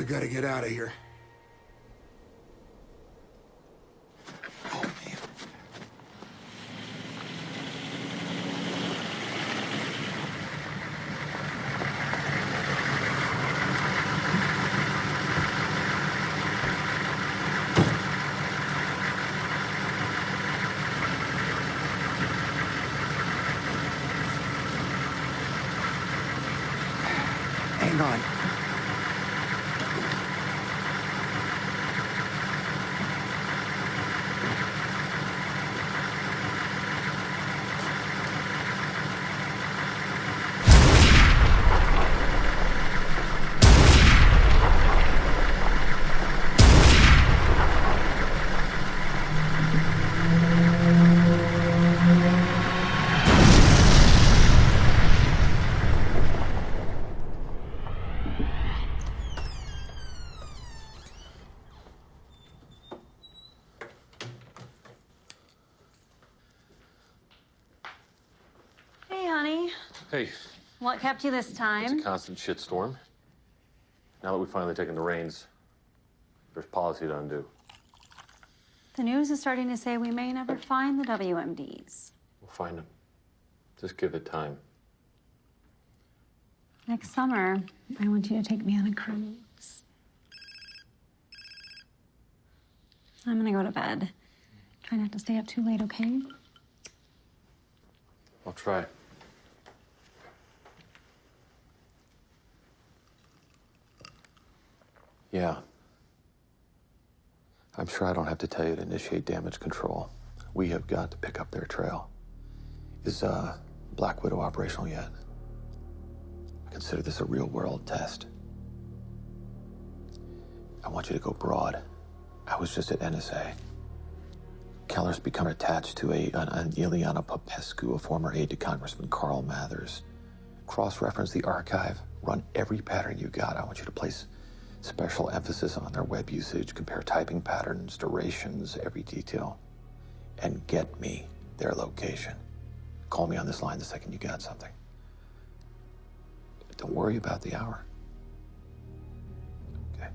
gotta get out of here. Hang on. Hey, honey. Hey, What kept you this it's time? a constant shitstorm. Now that we've finally taken the reins, there's policy to undo. The news is starting to say we may never find the WMDs. We'll find them. Just give it time. Next summer, I want you to take me on a cruise. I'm gonna go to bed. Try not to stay up too late, okay? I'll try. Yeah. I'm sure I don't have to tell you to initiate damage control. We have got to pick up their trail. Is Black Widow operational yet? I consider this a real-world test. I want you to go broad. I was just at NSA. Keller's become attached to an Ileana Popescu, a former aide to Congressman Carl Mathers. Cross-reference the archive. Run every pattern you got. I want you to place special emphasis on their web usage, compare typing patterns, durations, every detail, and get me their location. Call me on this line the second you got something. Don't worry about the hour. Okay.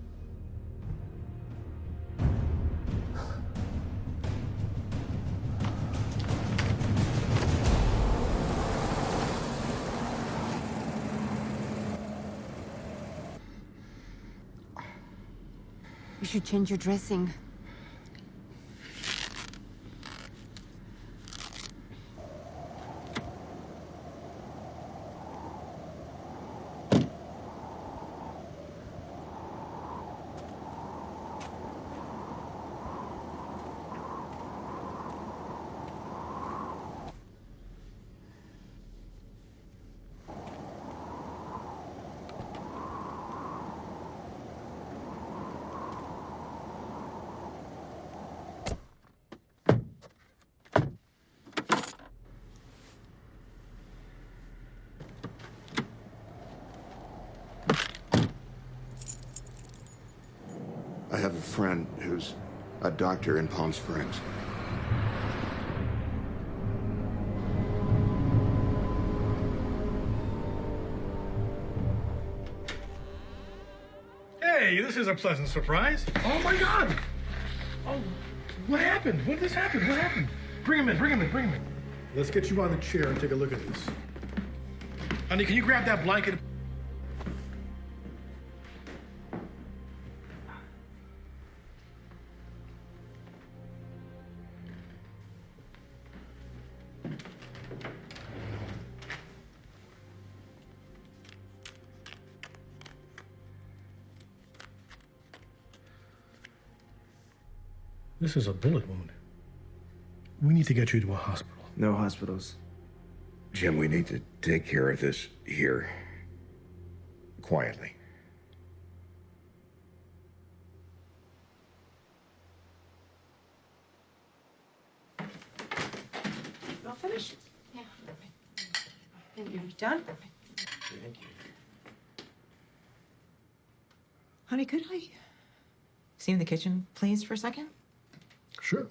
You should change your dressing. I have a friend who's a doctor in Palm Springs. Hey, this is a pleasant surprise. Oh my God! Oh, what happened? When did this happen? What happened? Bring him in, bring him in, bring him in. Let's get you on the chair and take a look at this. Honey, can you grab that blanket? This is a bullet wound. We need to get you to a hospital. No hospitals. Jim, we need to take care of this here. Quietly. finished? Yeah. You're done? Thank you. Honey, could I see you in the kitchen, please, for a second? Sure.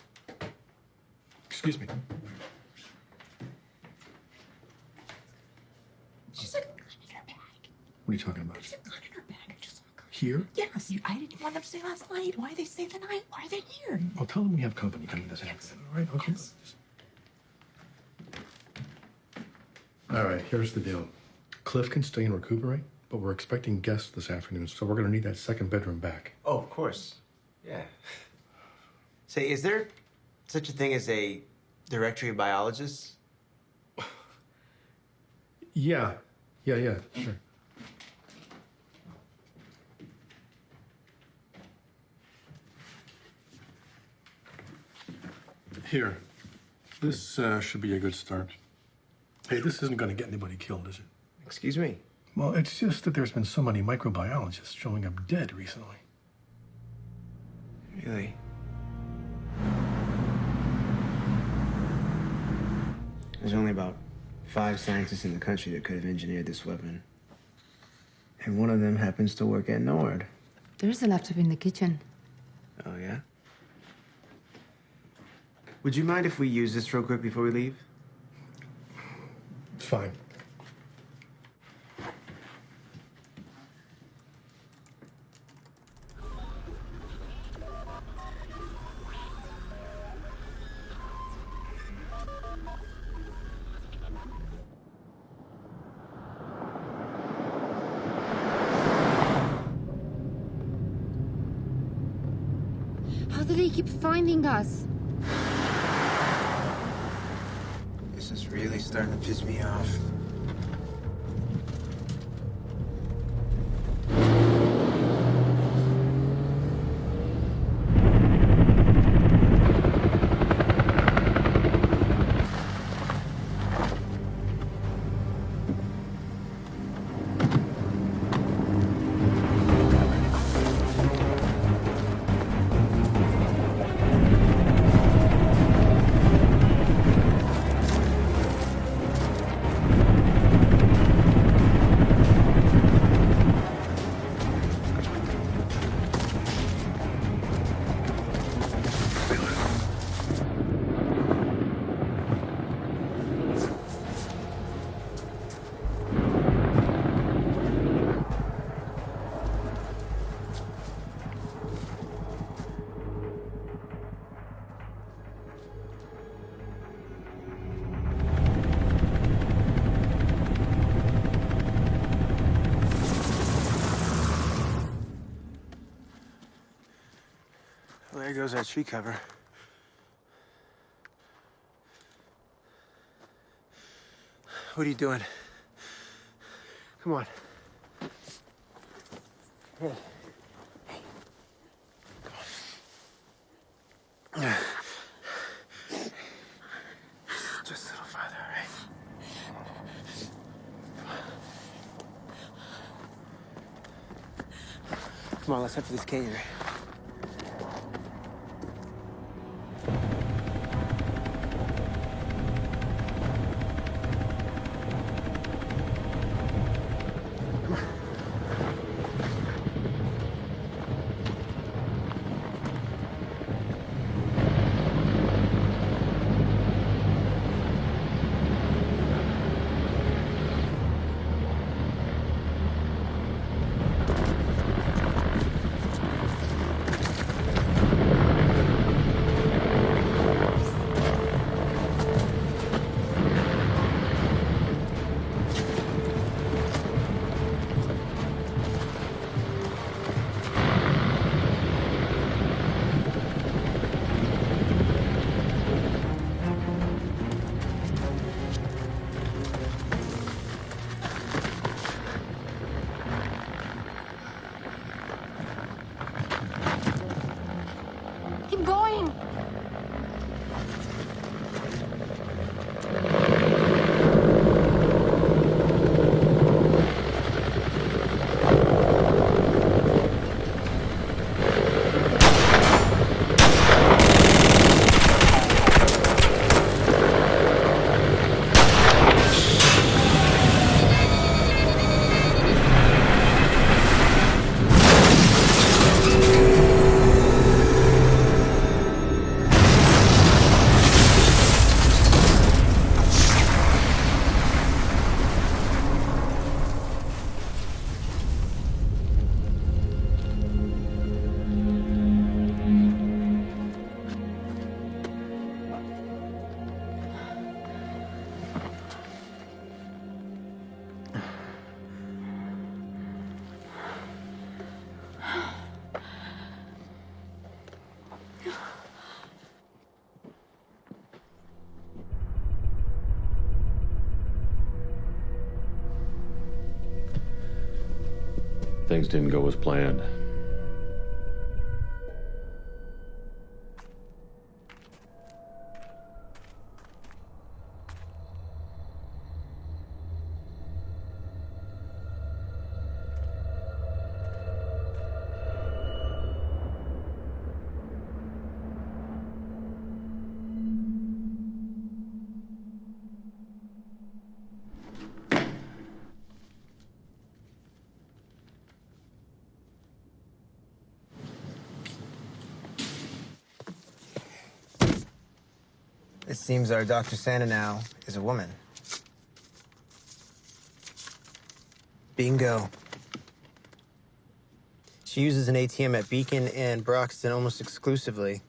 Excuse me. She's like, in her bag. What are you talking about? There's a gun in her bag. I just Here? Yes, I didn't want them to stay last night. Why they stay the night? Why are they here? I'll tell them we have company coming this afternoon, all right? Okay. Yes. All right, here's the deal. Cliff can stay and recuperate, but we're expecting guests this afternoon, so we're gonna need that second bedroom back. Oh, of course. Yeah. Say, is there such a thing as a directory of biologists? Yeah, sure. Here. This should be a good start. Hey, this isn't going to get anybody killed, is it? Excuse me? Well, it's just that there's been so many microbiologists showing up dead recently. Really? There's only about 5 scientists in the country that could have engineered this weapon. And one of them happens to work at NORD. There's a laptop in the kitchen. Oh, yeah? Would you mind if we use this real quick before we leave? Fine. How do they keep finding us? This is really starting to piss me off. Well, there goes our tree cover. What are you doing? Come on. Here. Come on. Just a little farther, all right? Come on, let's head for this canyon. Things didn't go as planned. It seems our Dr. Santa now is a woman. Bingo. She uses an ATM at Beacon and Broxton almost exclusively.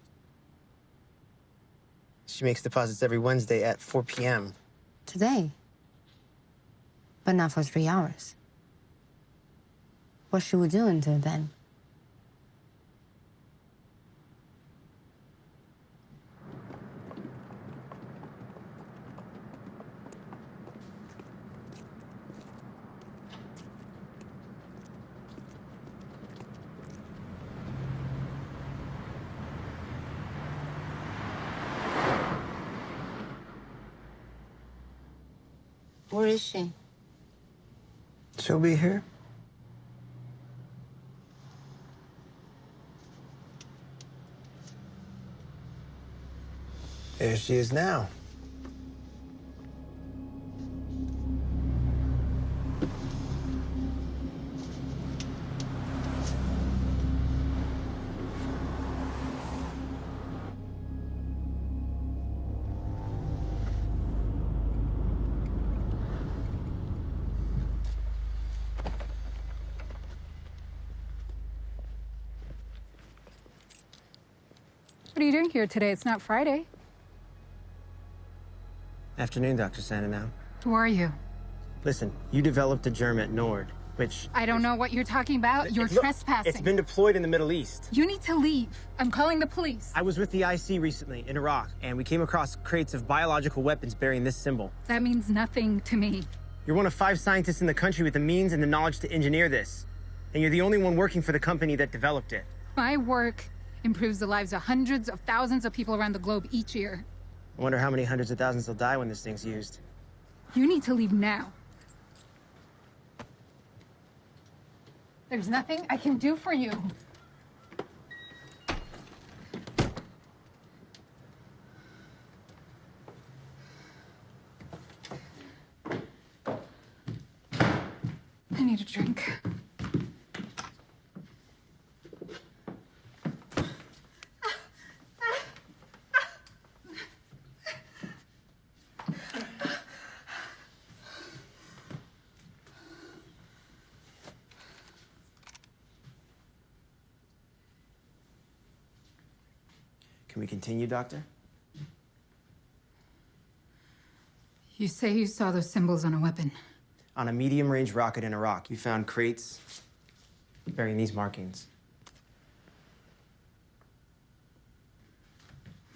She makes deposits every Wednesday at 4 p.m. Today? But not for 3 hours. What should we do until then? Where is she? She'll be here. There she is now. What are you doing here today? It's not Friday. Afternoon, Dr. Santa now. Who are you? Listen, you developed a germ at Nord, which... I don't know what you're talking about. You're Look, trespassing. It's been deployed in the Middle East. You need to leave. I'm calling the police. I was with the IC recently in Iraq, and we came across crates of biological weapons bearing this symbol. That means nothing to me. You're one of 5 scientists in the country with the means and the knowledge to engineer this. And you're the only one working for the company that developed it. My work improves the lives of hundreds of thousands of people around the globe each year. I wonder how many hundreds of thousands will die when this thing's used. You need to leave now. There's nothing I can do for you. I need a drink. Can we continue, Doctor? You say you saw those symbols on a weapon. On a medium-range rocket in Iraq, you found crates bearing these markings.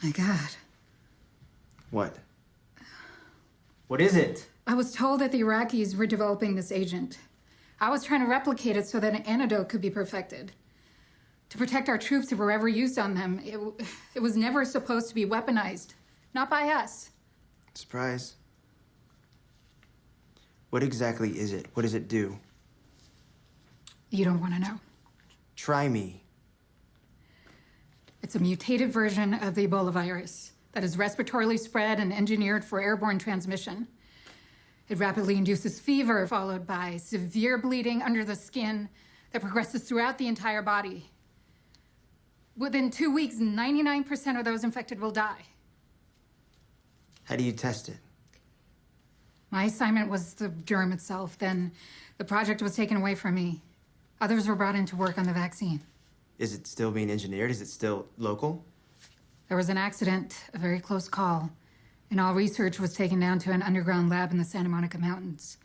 My God. What? What is it? I was told that the Iraqis were developing this agent. I was trying to replicate it so that an antidote could be perfected. To protect our troops if it were ever used on them. It was never supposed to be weaponized. Not by us. Surprise. What exactly is it? What does it do? You don't want to know. Try me. It's a mutated version of the Ebola virus that is respiratorily spread and engineered for airborne transmission. It rapidly induces fever, followed by severe bleeding under the skin that progresses throughout the entire body. Within 2 weeks, 99% of those infected will die. How do you test it? My assignment was the germ itself. Then the project was taken away from me. Others were brought in to work on the vaccine. Is it still being engineered? Is it still local? There was an accident, a very close call, and all research was taken down to an underground lab in the Santa Monica Mountains.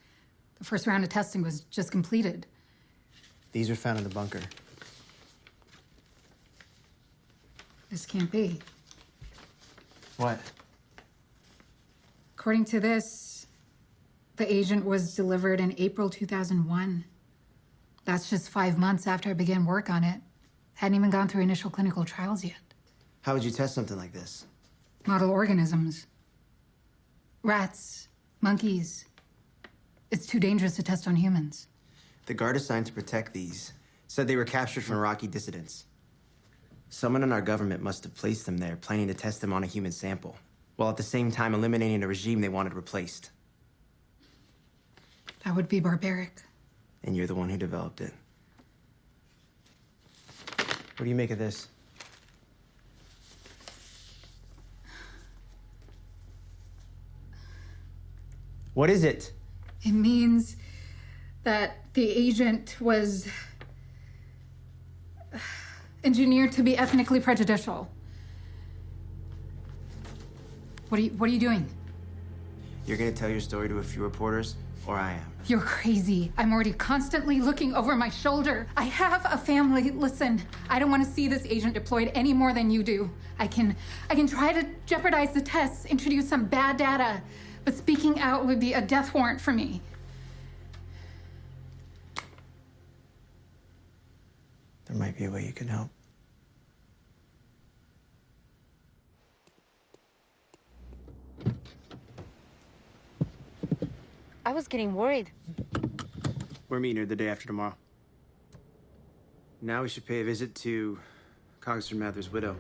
The first round of testing was just completed. These were found in the bunker. This can't be. What? According to this, the agent was delivered in April 2001. That's just 5 months after I began work on it. Hadn't even gone through initial clinical trials yet. How would you test something like this? Model organisms. Rats, monkeys. It's too dangerous to test on humans. The guard assigned to protect these said they were captured from Iraqi dissidents. Someone in our government must have placed them there, planning to test them on a human sample, while at the same time eliminating a regime they wanted replaced. That would be barbaric. And you're the one who developed it. What do you make of this? What is it? It means that the agent was engineered to be ethnically prejudicial. What are you doing? You're gonna tell your story to a few reporters, or I am. You're crazy. I'm already constantly looking over my shoulder. I have a family. Listen, I don't want to see this agent deployed any more than you do. I can try to jeopardize the tests, introduce some bad data, but speaking out would be a death warrant for me. There might be a way you can help. I was getting worried. We're meeting her the day after tomorrow. Now we should pay a visit to Congressman Mather's widow.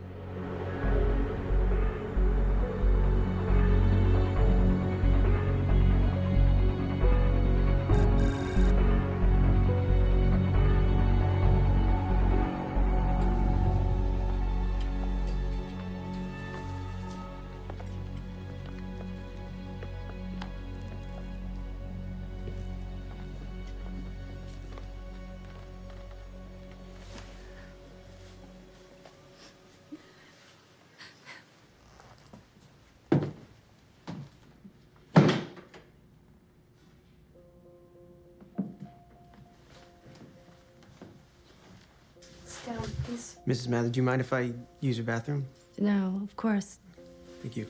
Down, please. Mrs. Mather, do you mind if I use your bathroom? No, of course. Thank you.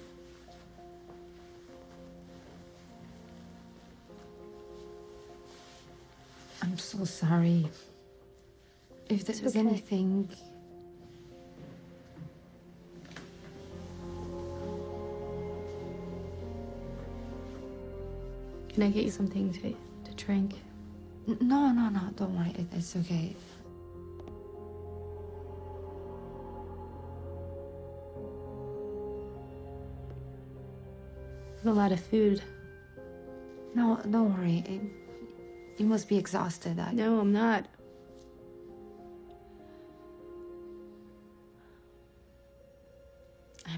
I'm so sorry. If there was anything... Can I get you something to drink? No, don't worry. It's okay. I have a lot of food. No, don't worry. You must be exhausted. No, I'm not.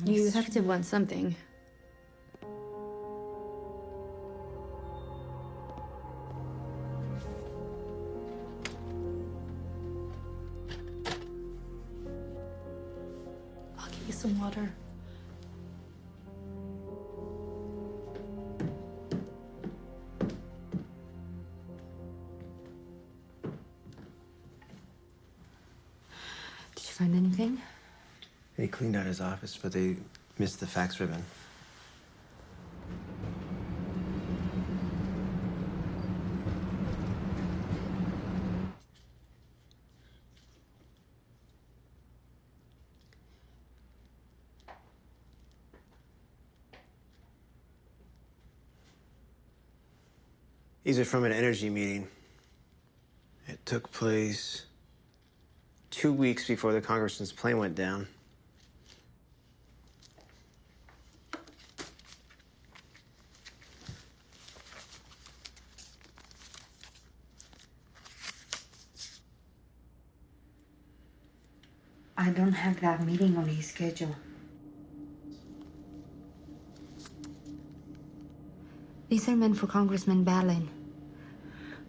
You have to want something. I'll get you some water. Did you find anything? They cleaned out his office, but they missed the fax ribbon. These are from an energy meeting. It took place 2 weeks before the congressman's plane went down. I don't have that meeting on his schedule. These are meant for Congressman Ballin.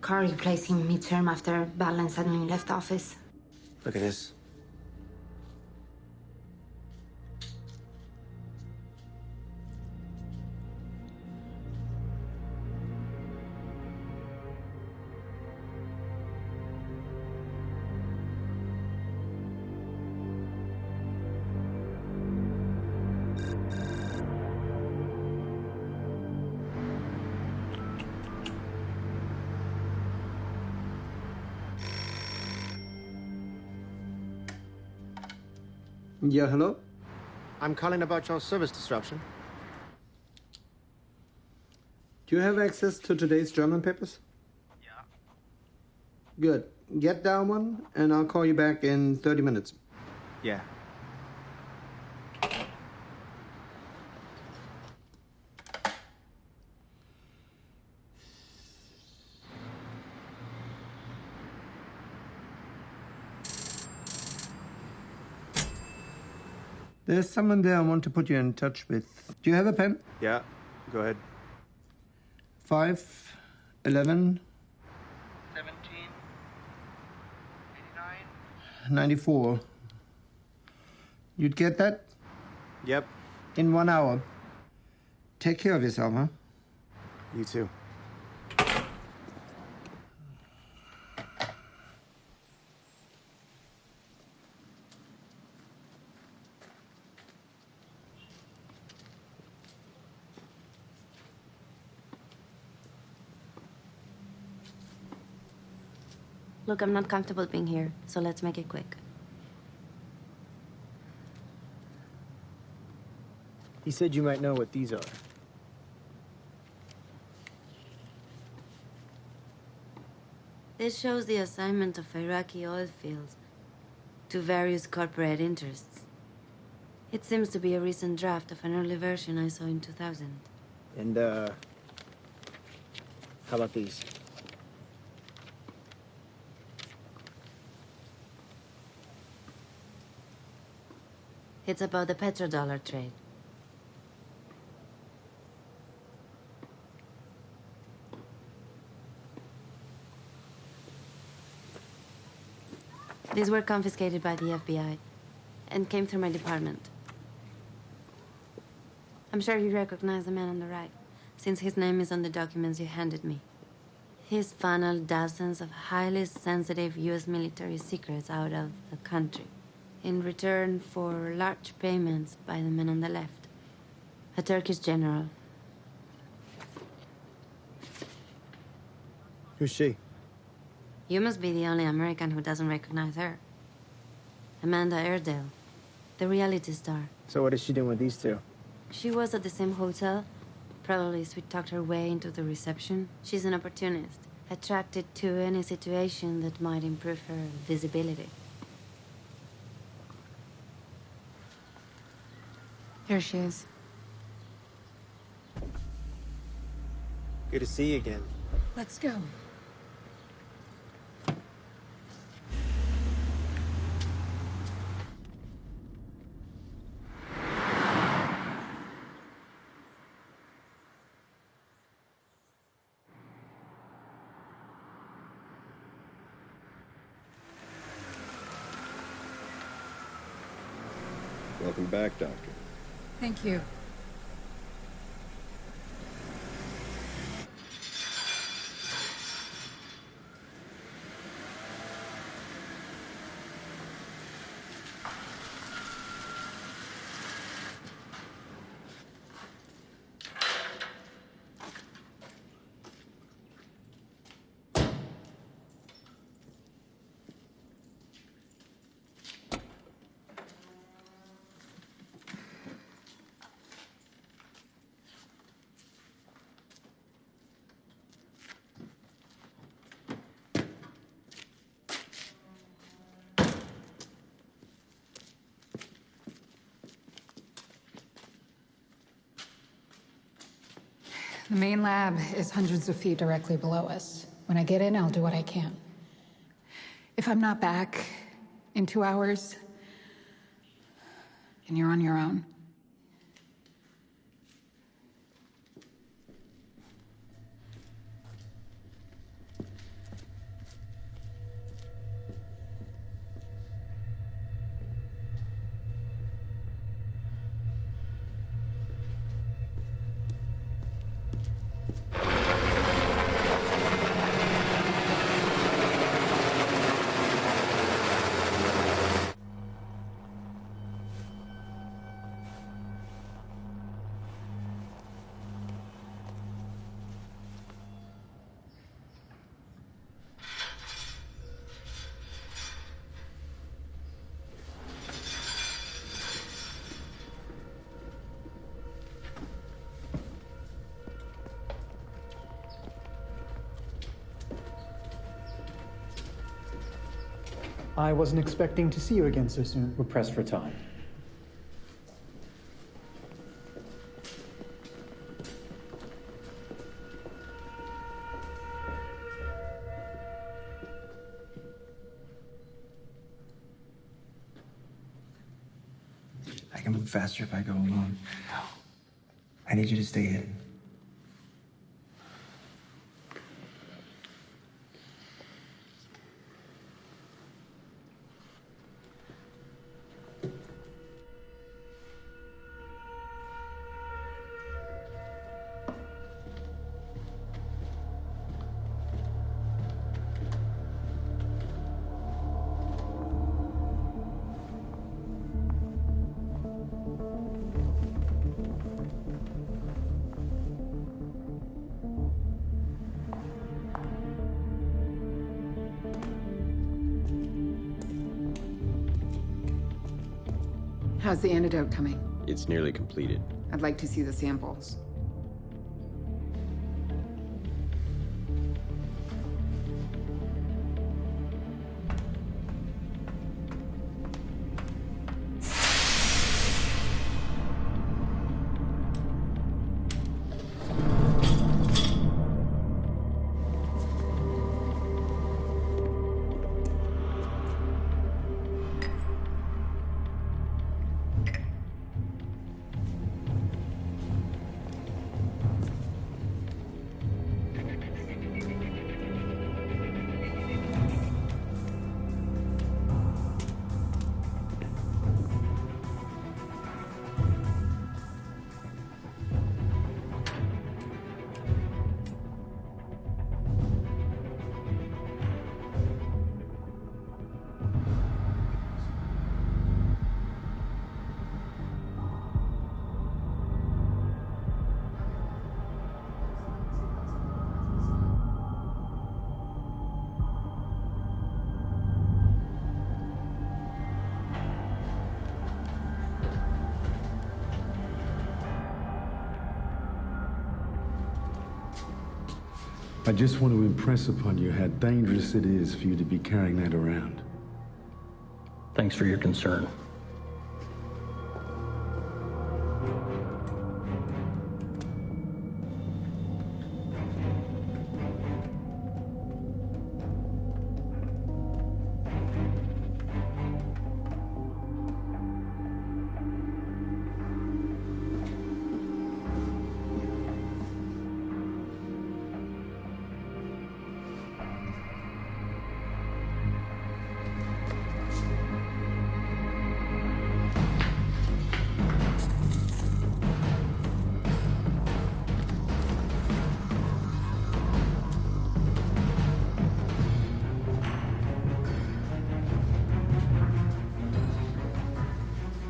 Carr replaced him midterm after Ballin suddenly left office. Look at this. Yeah, hello? I'm calling about your service disruption. Do you have access to today's German papers? Yeah. Good. Get that one, and I'll call you back in 30 minutes. Yeah. There's someone there I want to put you in touch with. Do you have a pen? Yeah, go ahead. 5, 11, 94. You'd get that? Yep. In 1 hour. Take care of yourself, huh? You too. Look, I'm not comfortable being here, so let's make it quick. He said you might know what these are. This shows the assignment of Iraqi oil fields to various corporate interests. It seems to be a recent draft of an early version I saw in 2000. And, how about these? It's about the petrodollar trade. These were confiscated by the FBI and came through my department. I'm sure you recognize the man on the right, since his name is on the documents you handed me. He's funneled dozens of highly sensitive U.S. military secrets out of the country in return for large payments by the man on the left, a Turkish general. Who's she? You must be the only American who doesn't recognize her. Amanda Airedale, the reality star. So what is she doing with these two? She was at the same hotel. Probably sweet-talked her way into the reception. She's an opportunist, attracted to any situation that might improve her visibility. Here she is. Good to see you again. Let's go. Welcome back, Doctor. Thank you. The main lab is hundreds of feet directly below us. When I get in, I'll do what I can. If I'm not back in 2 hours, then you're on your own. I wasn't expecting to see you again so soon. We're pressed for time. I can move faster if I go alone. I need you to stay hidden. How's the antidote coming? It's nearly completed. I'd like to see the samples. I just want to impress upon you how dangerous it is for you to be carrying that around. Thanks for your concern.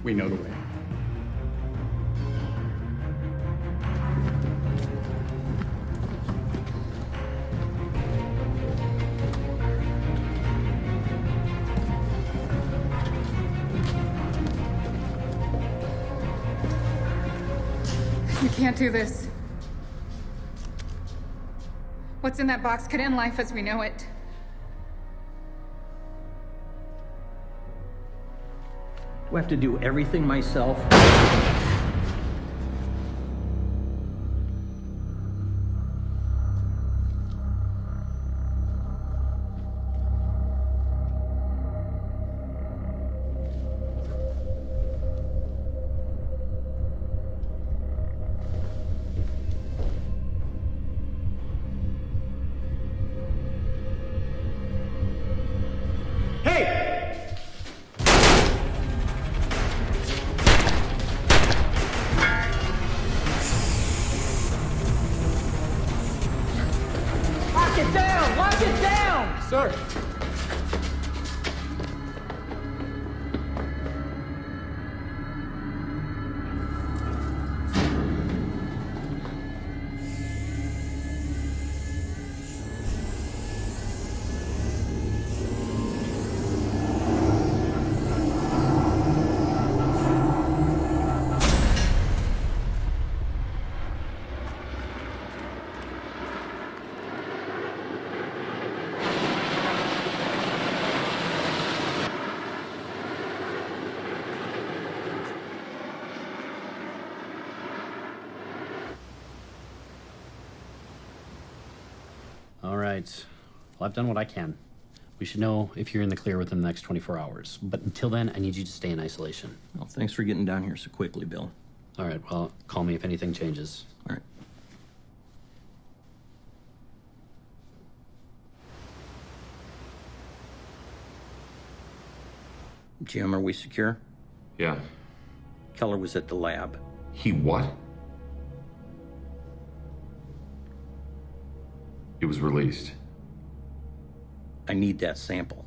We know the way. You can't do this. What's in that box could end life as we know it. Do I have to do everything myself? Lock it down! Lock it down! Sir! right. Well, I've done what I can. We should know if you're in the clear within the next 24 hours. But until then, I need you to stay in isolation. Well, thanks for getting down here so quickly, Bill. All right, well, call me if anything changes. All right. Jim, are we secure? Yeah. Keller was at the lab. He what? It was released. I need that sample.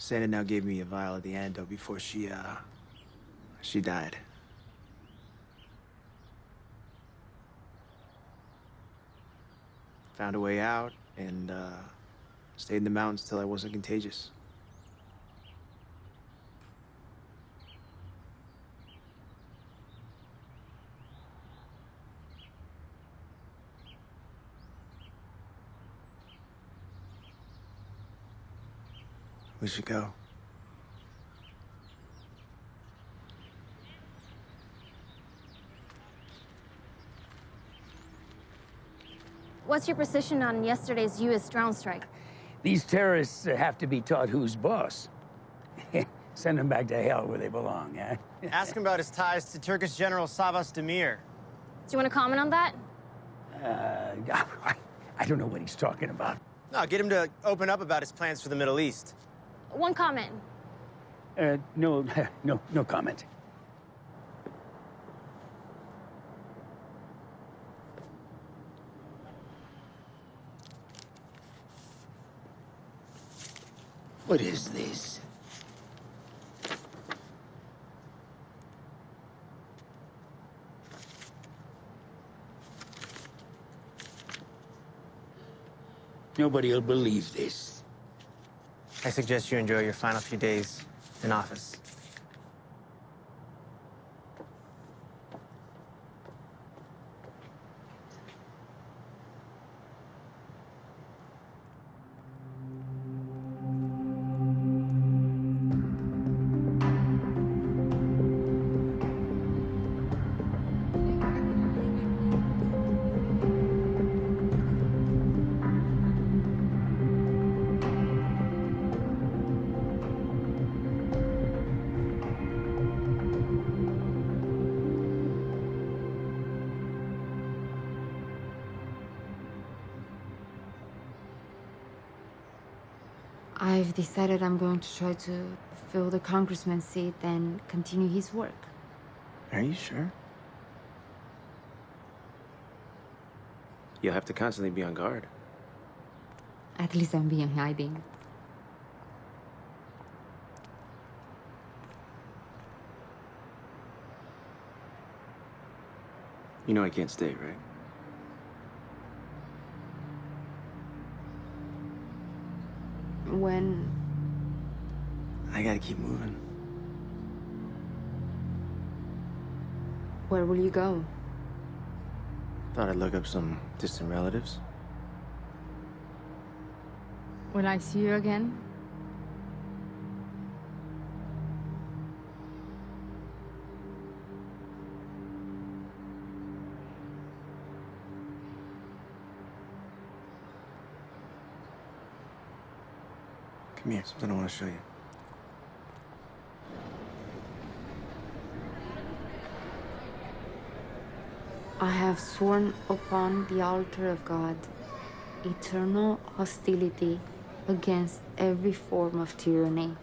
Santa now gave me a vial of the antidote before she died. Found a way out and stayed in the mountains till I wasn't contagious. We should go. What's your position on yesterday's U.S. drone strike? These terrorists have to be taught who's boss. Send them back to hell where they belong, eh? Ask him about his ties to Turkish General Savas Demir. Do you want to comment on that? I don't know what he's talking about. No, get him to open up about his plans for the Middle East. One comment. No comment. What is this? Nobody will believe this. I suggest you enjoy your final few days in office. I've decided I'm going to try to fill the congressman's seat and continue his work. Are you sure? You'll have to constantly be on guard. At least I'm being hiding. You know I can't stay, right? When... I gotta keep moving. Where will you go? Thought I'd look up some distant relatives. Will I see you again? Come here, something I want to show you. I have sworn upon the altar of God eternal hostility against every form of tyranny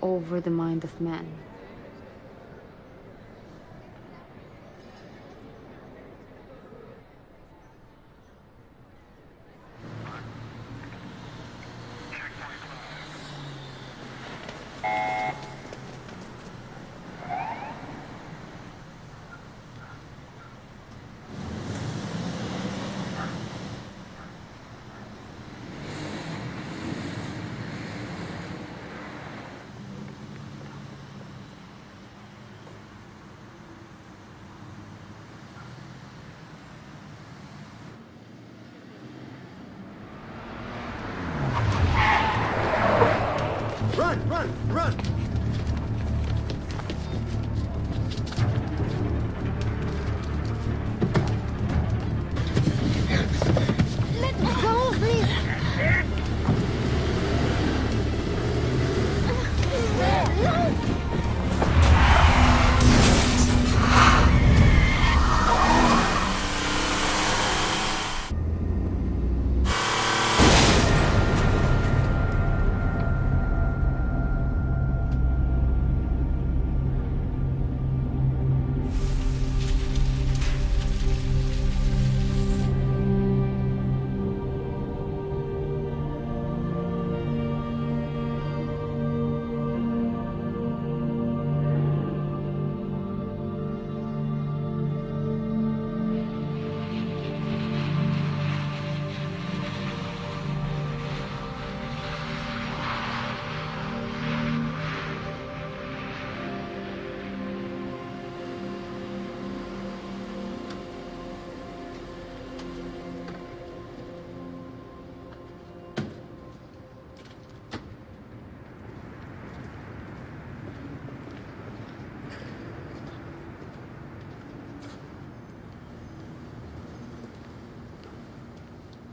over the mind of man.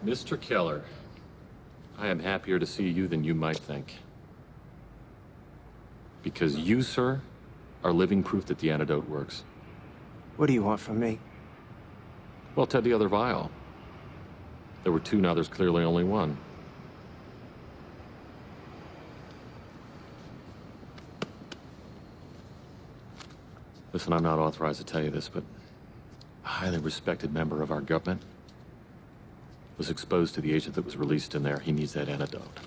Mr. Keller, I am happier to see you than you might think. Because you, sir, are living proof that the antidote works. What do you want from me? Well, Ted, the other vial. There were two, now there's clearly only one. Listen, I'm not authorized to tell you this, but a highly respected member of our government was exposed to the agent that was released in there. He needs that antidote.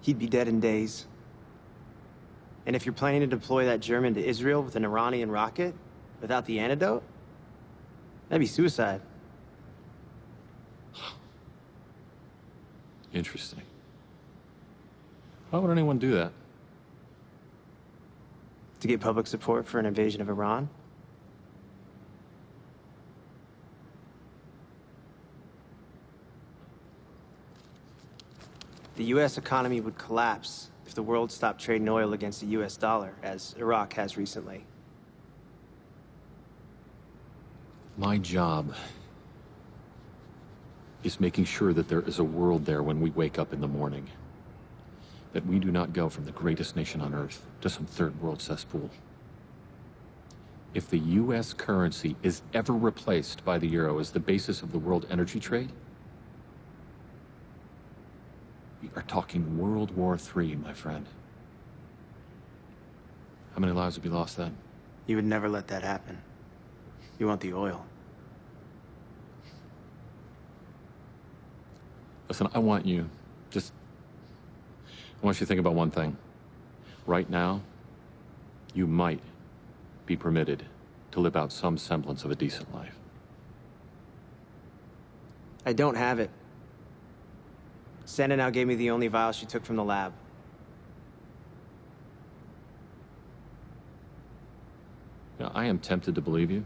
He'd be dead in days. And if you're planning to deploy that German to Israel with an Iranian rocket without the antidote, that'd be suicide. Interesting. Why would anyone do that? To get public support for an invasion of Iran? The U.S. economy would collapse if the world stopped trading oil against the U.S. dollar, as Iraq has recently. My job is making sure that there is a world there when we wake up in the morning. That we do not go from the greatest nation on earth to some third world cesspool. If the U.S. currency is ever replaced by the euro as the basis of the world energy trade, we are talking World War III, my friend. How many lives would be lost then? You would never let that happen. You want the oil. Listen, I want you to think about one thing. Right now, you might be permitted to live out some semblance of a decent life. I don't have it. Santa now gave me the only vial she took from the lab. Now, I am tempted to believe you.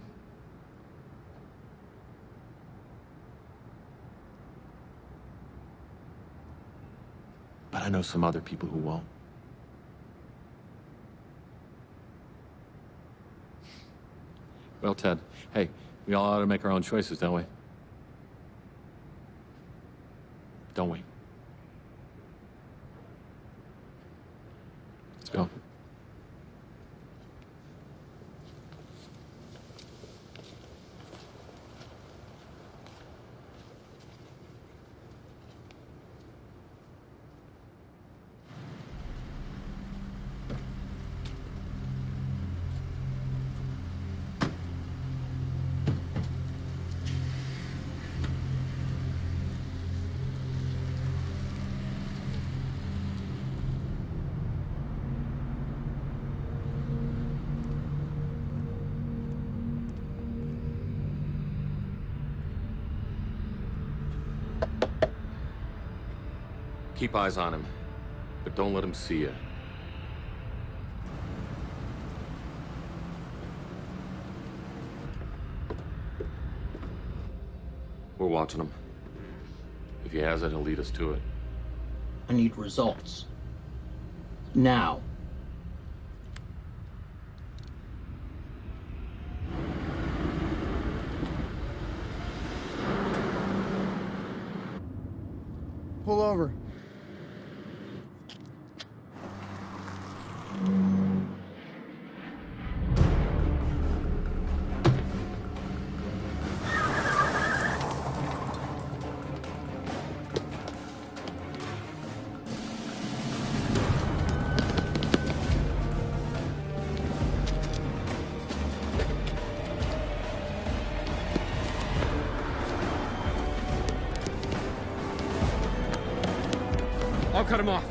But I know some other people who won't. Well, Ted, hey, we all ought to make our own choices, don't we? Don't we? Let's go. Keep eyes on him, but don't let him see you. We're watching him. If he has it, he'll lead us to it. I need results. Now. Pull over. I'll cut him off.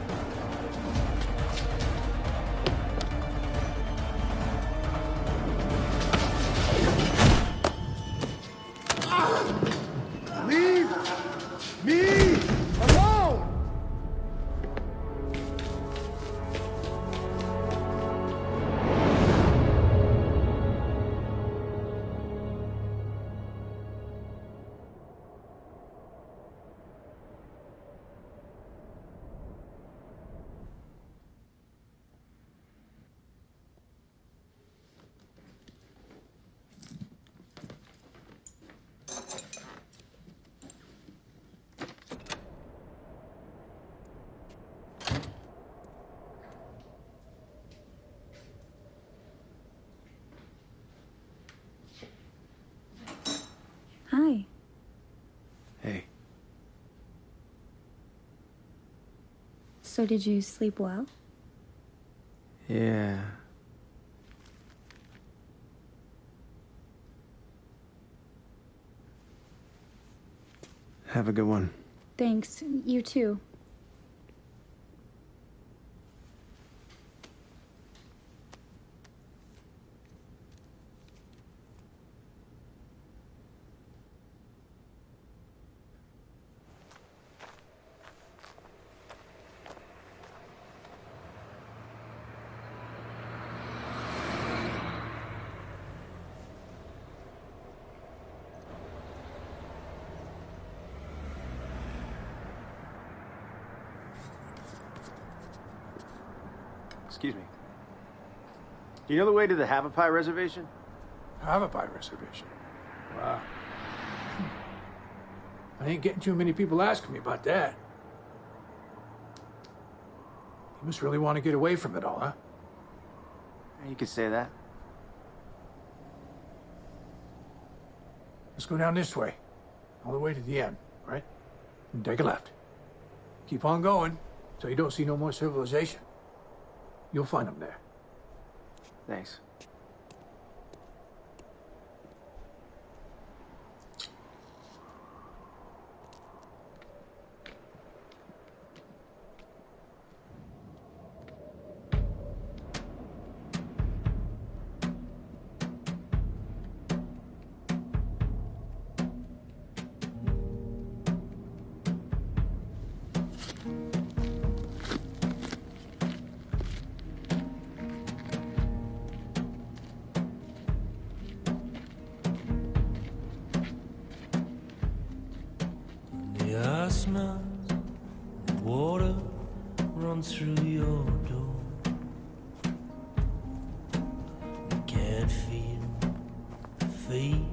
Leave me alone! So did you sleep well? Yeah. Have a good one. Thanks. You too. Excuse me. Do you know the way to the Havapie reservation? Havapie reservation? Wow. I ain't getting too many people asking me about that. You must really want to get away from it all, huh? You could say that. Let's go down this way. All the way to the end, right? And take a left. Keep on going till you don't see no more civilization. You'll find them there. Thanks. I smell water run through your door. You can't feel the feet